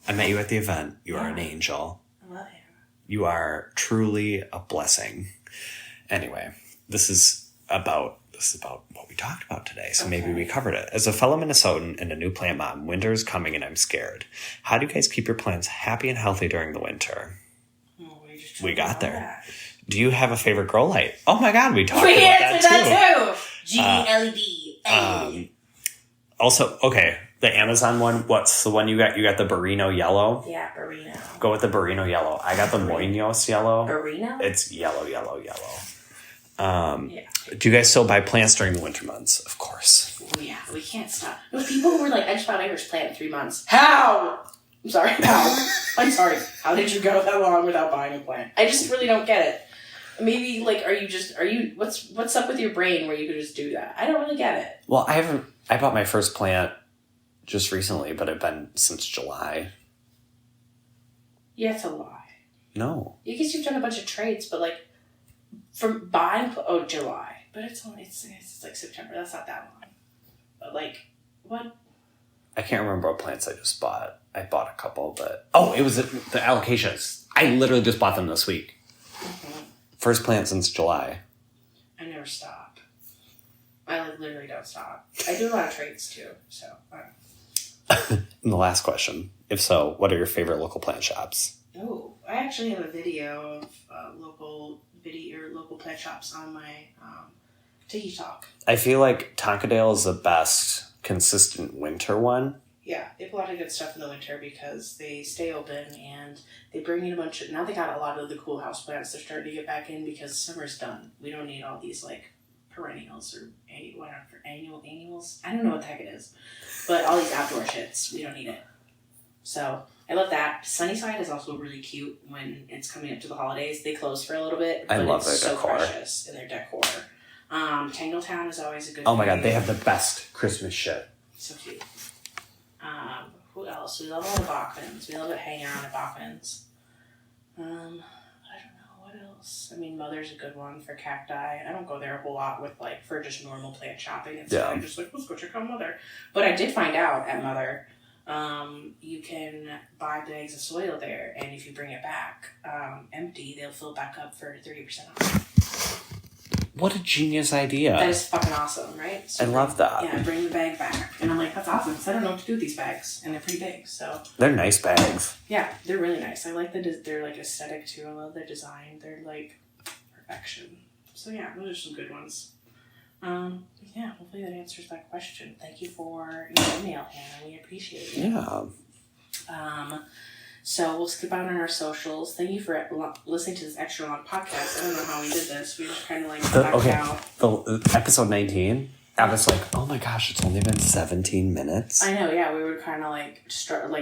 Speaker 2: I met you at the event. You are an angel.
Speaker 1: I love Hannah.
Speaker 2: You are truly a blessing. Anyway, this is about what we talked about today, so maybe we covered it. As a fellow Minnesotan and a new plant mom, winter is coming and I'm scared. How do you guys keep your plants happy and healthy during the winter? We got there. That. Do you have a favorite grow light? Oh my God, we talked about that too.
Speaker 1: GLED.
Speaker 2: Also, okay, the Amazon one. What's the one you got? You got the Barino yellow.
Speaker 1: Yeah, Barino.
Speaker 2: Go with the Barino yellow. I got the Moinos yellow.
Speaker 1: Barino.
Speaker 2: It's yellow. Do you guys still buy plants during the winter months? Of course.
Speaker 1: Oh, yeah, we can't stop. Those people who were like, I just bought my first plant in 3 months. How? I'm sorry. How? I'm sorry. How did you go that long without buying a plant? I just really don't get it. Maybe like, what's up with your brain where you could just do that? I don't really get it.
Speaker 2: Well, I bought my first plant just recently, but it's been since July.
Speaker 1: Yeah, it's a lie.
Speaker 2: No.
Speaker 1: I guess you've done a bunch of trades, but like, from buying, July. But it's like September. That's not that long. But like, what?
Speaker 2: I can't remember what plants I just bought. I bought a couple, but... Oh, it was the allocations. I literally just bought them this week. Mm-hmm. First plant since July.
Speaker 1: I never stop. I literally don't stop. I do a lot of trades too, so...
Speaker 2: And the last question. If so, what are your favorite local plant shops?
Speaker 1: Oh, I actually have a video of local plant shops on my TikTok.
Speaker 2: I feel like Tonkadale is the best consistent winter one.
Speaker 1: Yeah, they have a lot of good stuff in the winter because they stay open and they bring in a bunch of... Now they got a lot of the cool houseplants they're starting to get back in because summer's done. We don't need all these like perennials or annuals. I don't know what the heck it is. But all these outdoor shits, we don't need it. So I love that. Sunnyside is also really cute when it's coming up to the holidays. They close for a little bit.
Speaker 2: I love their decor.
Speaker 1: So precious in their decor. Tangletown is always a good
Speaker 2: Oh my God, they have the best Christmas shit.
Speaker 1: So cute. Who else? We love all the Bachmans. We love it hanging around at Bachmans. I don't know. What else? I mean, Mother's a good one for cacti. I don't go there a whole lot for just normal plant shopping. And stuff. I'm just like, let's go check out Mother. But I did find out at Mother, you can buy bags of soil there, and if you bring it back empty, they'll fill back up for 30% off.
Speaker 2: What a genius idea.
Speaker 1: That is fucking awesome, right? So
Speaker 2: I love that.
Speaker 1: Yeah, bring the bag back. And I'm like, that's awesome, because I don't know what to do with these bags. And they're pretty big, so.
Speaker 2: They're nice bags.
Speaker 1: Yeah, they're really nice. I like they're like aesthetic too. I love their design. They're like perfection. So yeah, those are some good ones. Yeah, hopefully that answers that question. Thank you for your email, Hannah. We appreciate it.
Speaker 3: Yeah.
Speaker 1: So we'll skip out on our socials. Thank you for listening to this extra long podcast. I don't know how we did this. We just kind of like out.
Speaker 3: The episode 19. I was like, oh my gosh, it's only been 17 minutes.
Speaker 1: I know, yeah. We were kind of like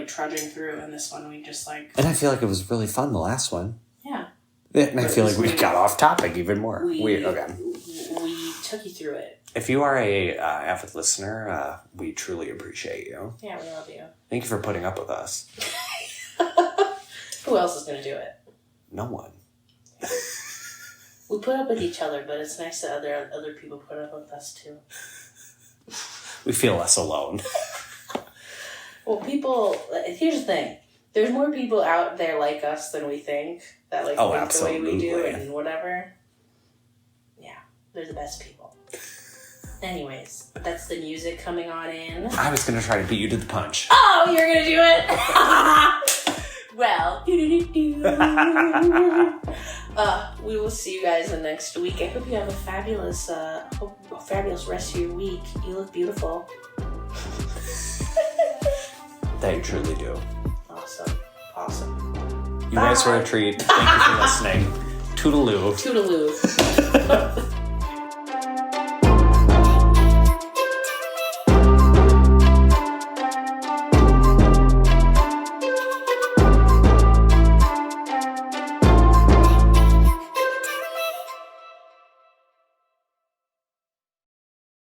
Speaker 1: trudging through, and this one we just like.
Speaker 3: And I feel like it was really fun, the last one.
Speaker 1: Yeah.
Speaker 3: And I feel like we got off topic even more.
Speaker 1: We took you through it.
Speaker 3: If you are a avid listener, we truly appreciate you.
Speaker 1: Yeah, we love you.
Speaker 3: Thank you for putting up with us.
Speaker 1: Who else is going to do it?
Speaker 3: No one.
Speaker 1: We put up with each other, but it's nice that other people put up with us too.
Speaker 3: We feel less alone.
Speaker 1: Well, here's the thing. There's more people out there like us than we think, that think
Speaker 3: absolutely.
Speaker 1: The way we do and whatever. Yeah, they're the best people. Anyways, that's the music coming on in.
Speaker 3: I was going to try to beat you to the punch.
Speaker 1: Oh, you're going to do it? Well, we will see you guys the next week. I hope you have a fabulous rest of your week. You look beautiful.
Speaker 3: They truly do.
Speaker 1: Awesome.
Speaker 3: You guys were a treat. Thank you for listening. Toodaloo.
Speaker 1: Toodaloo.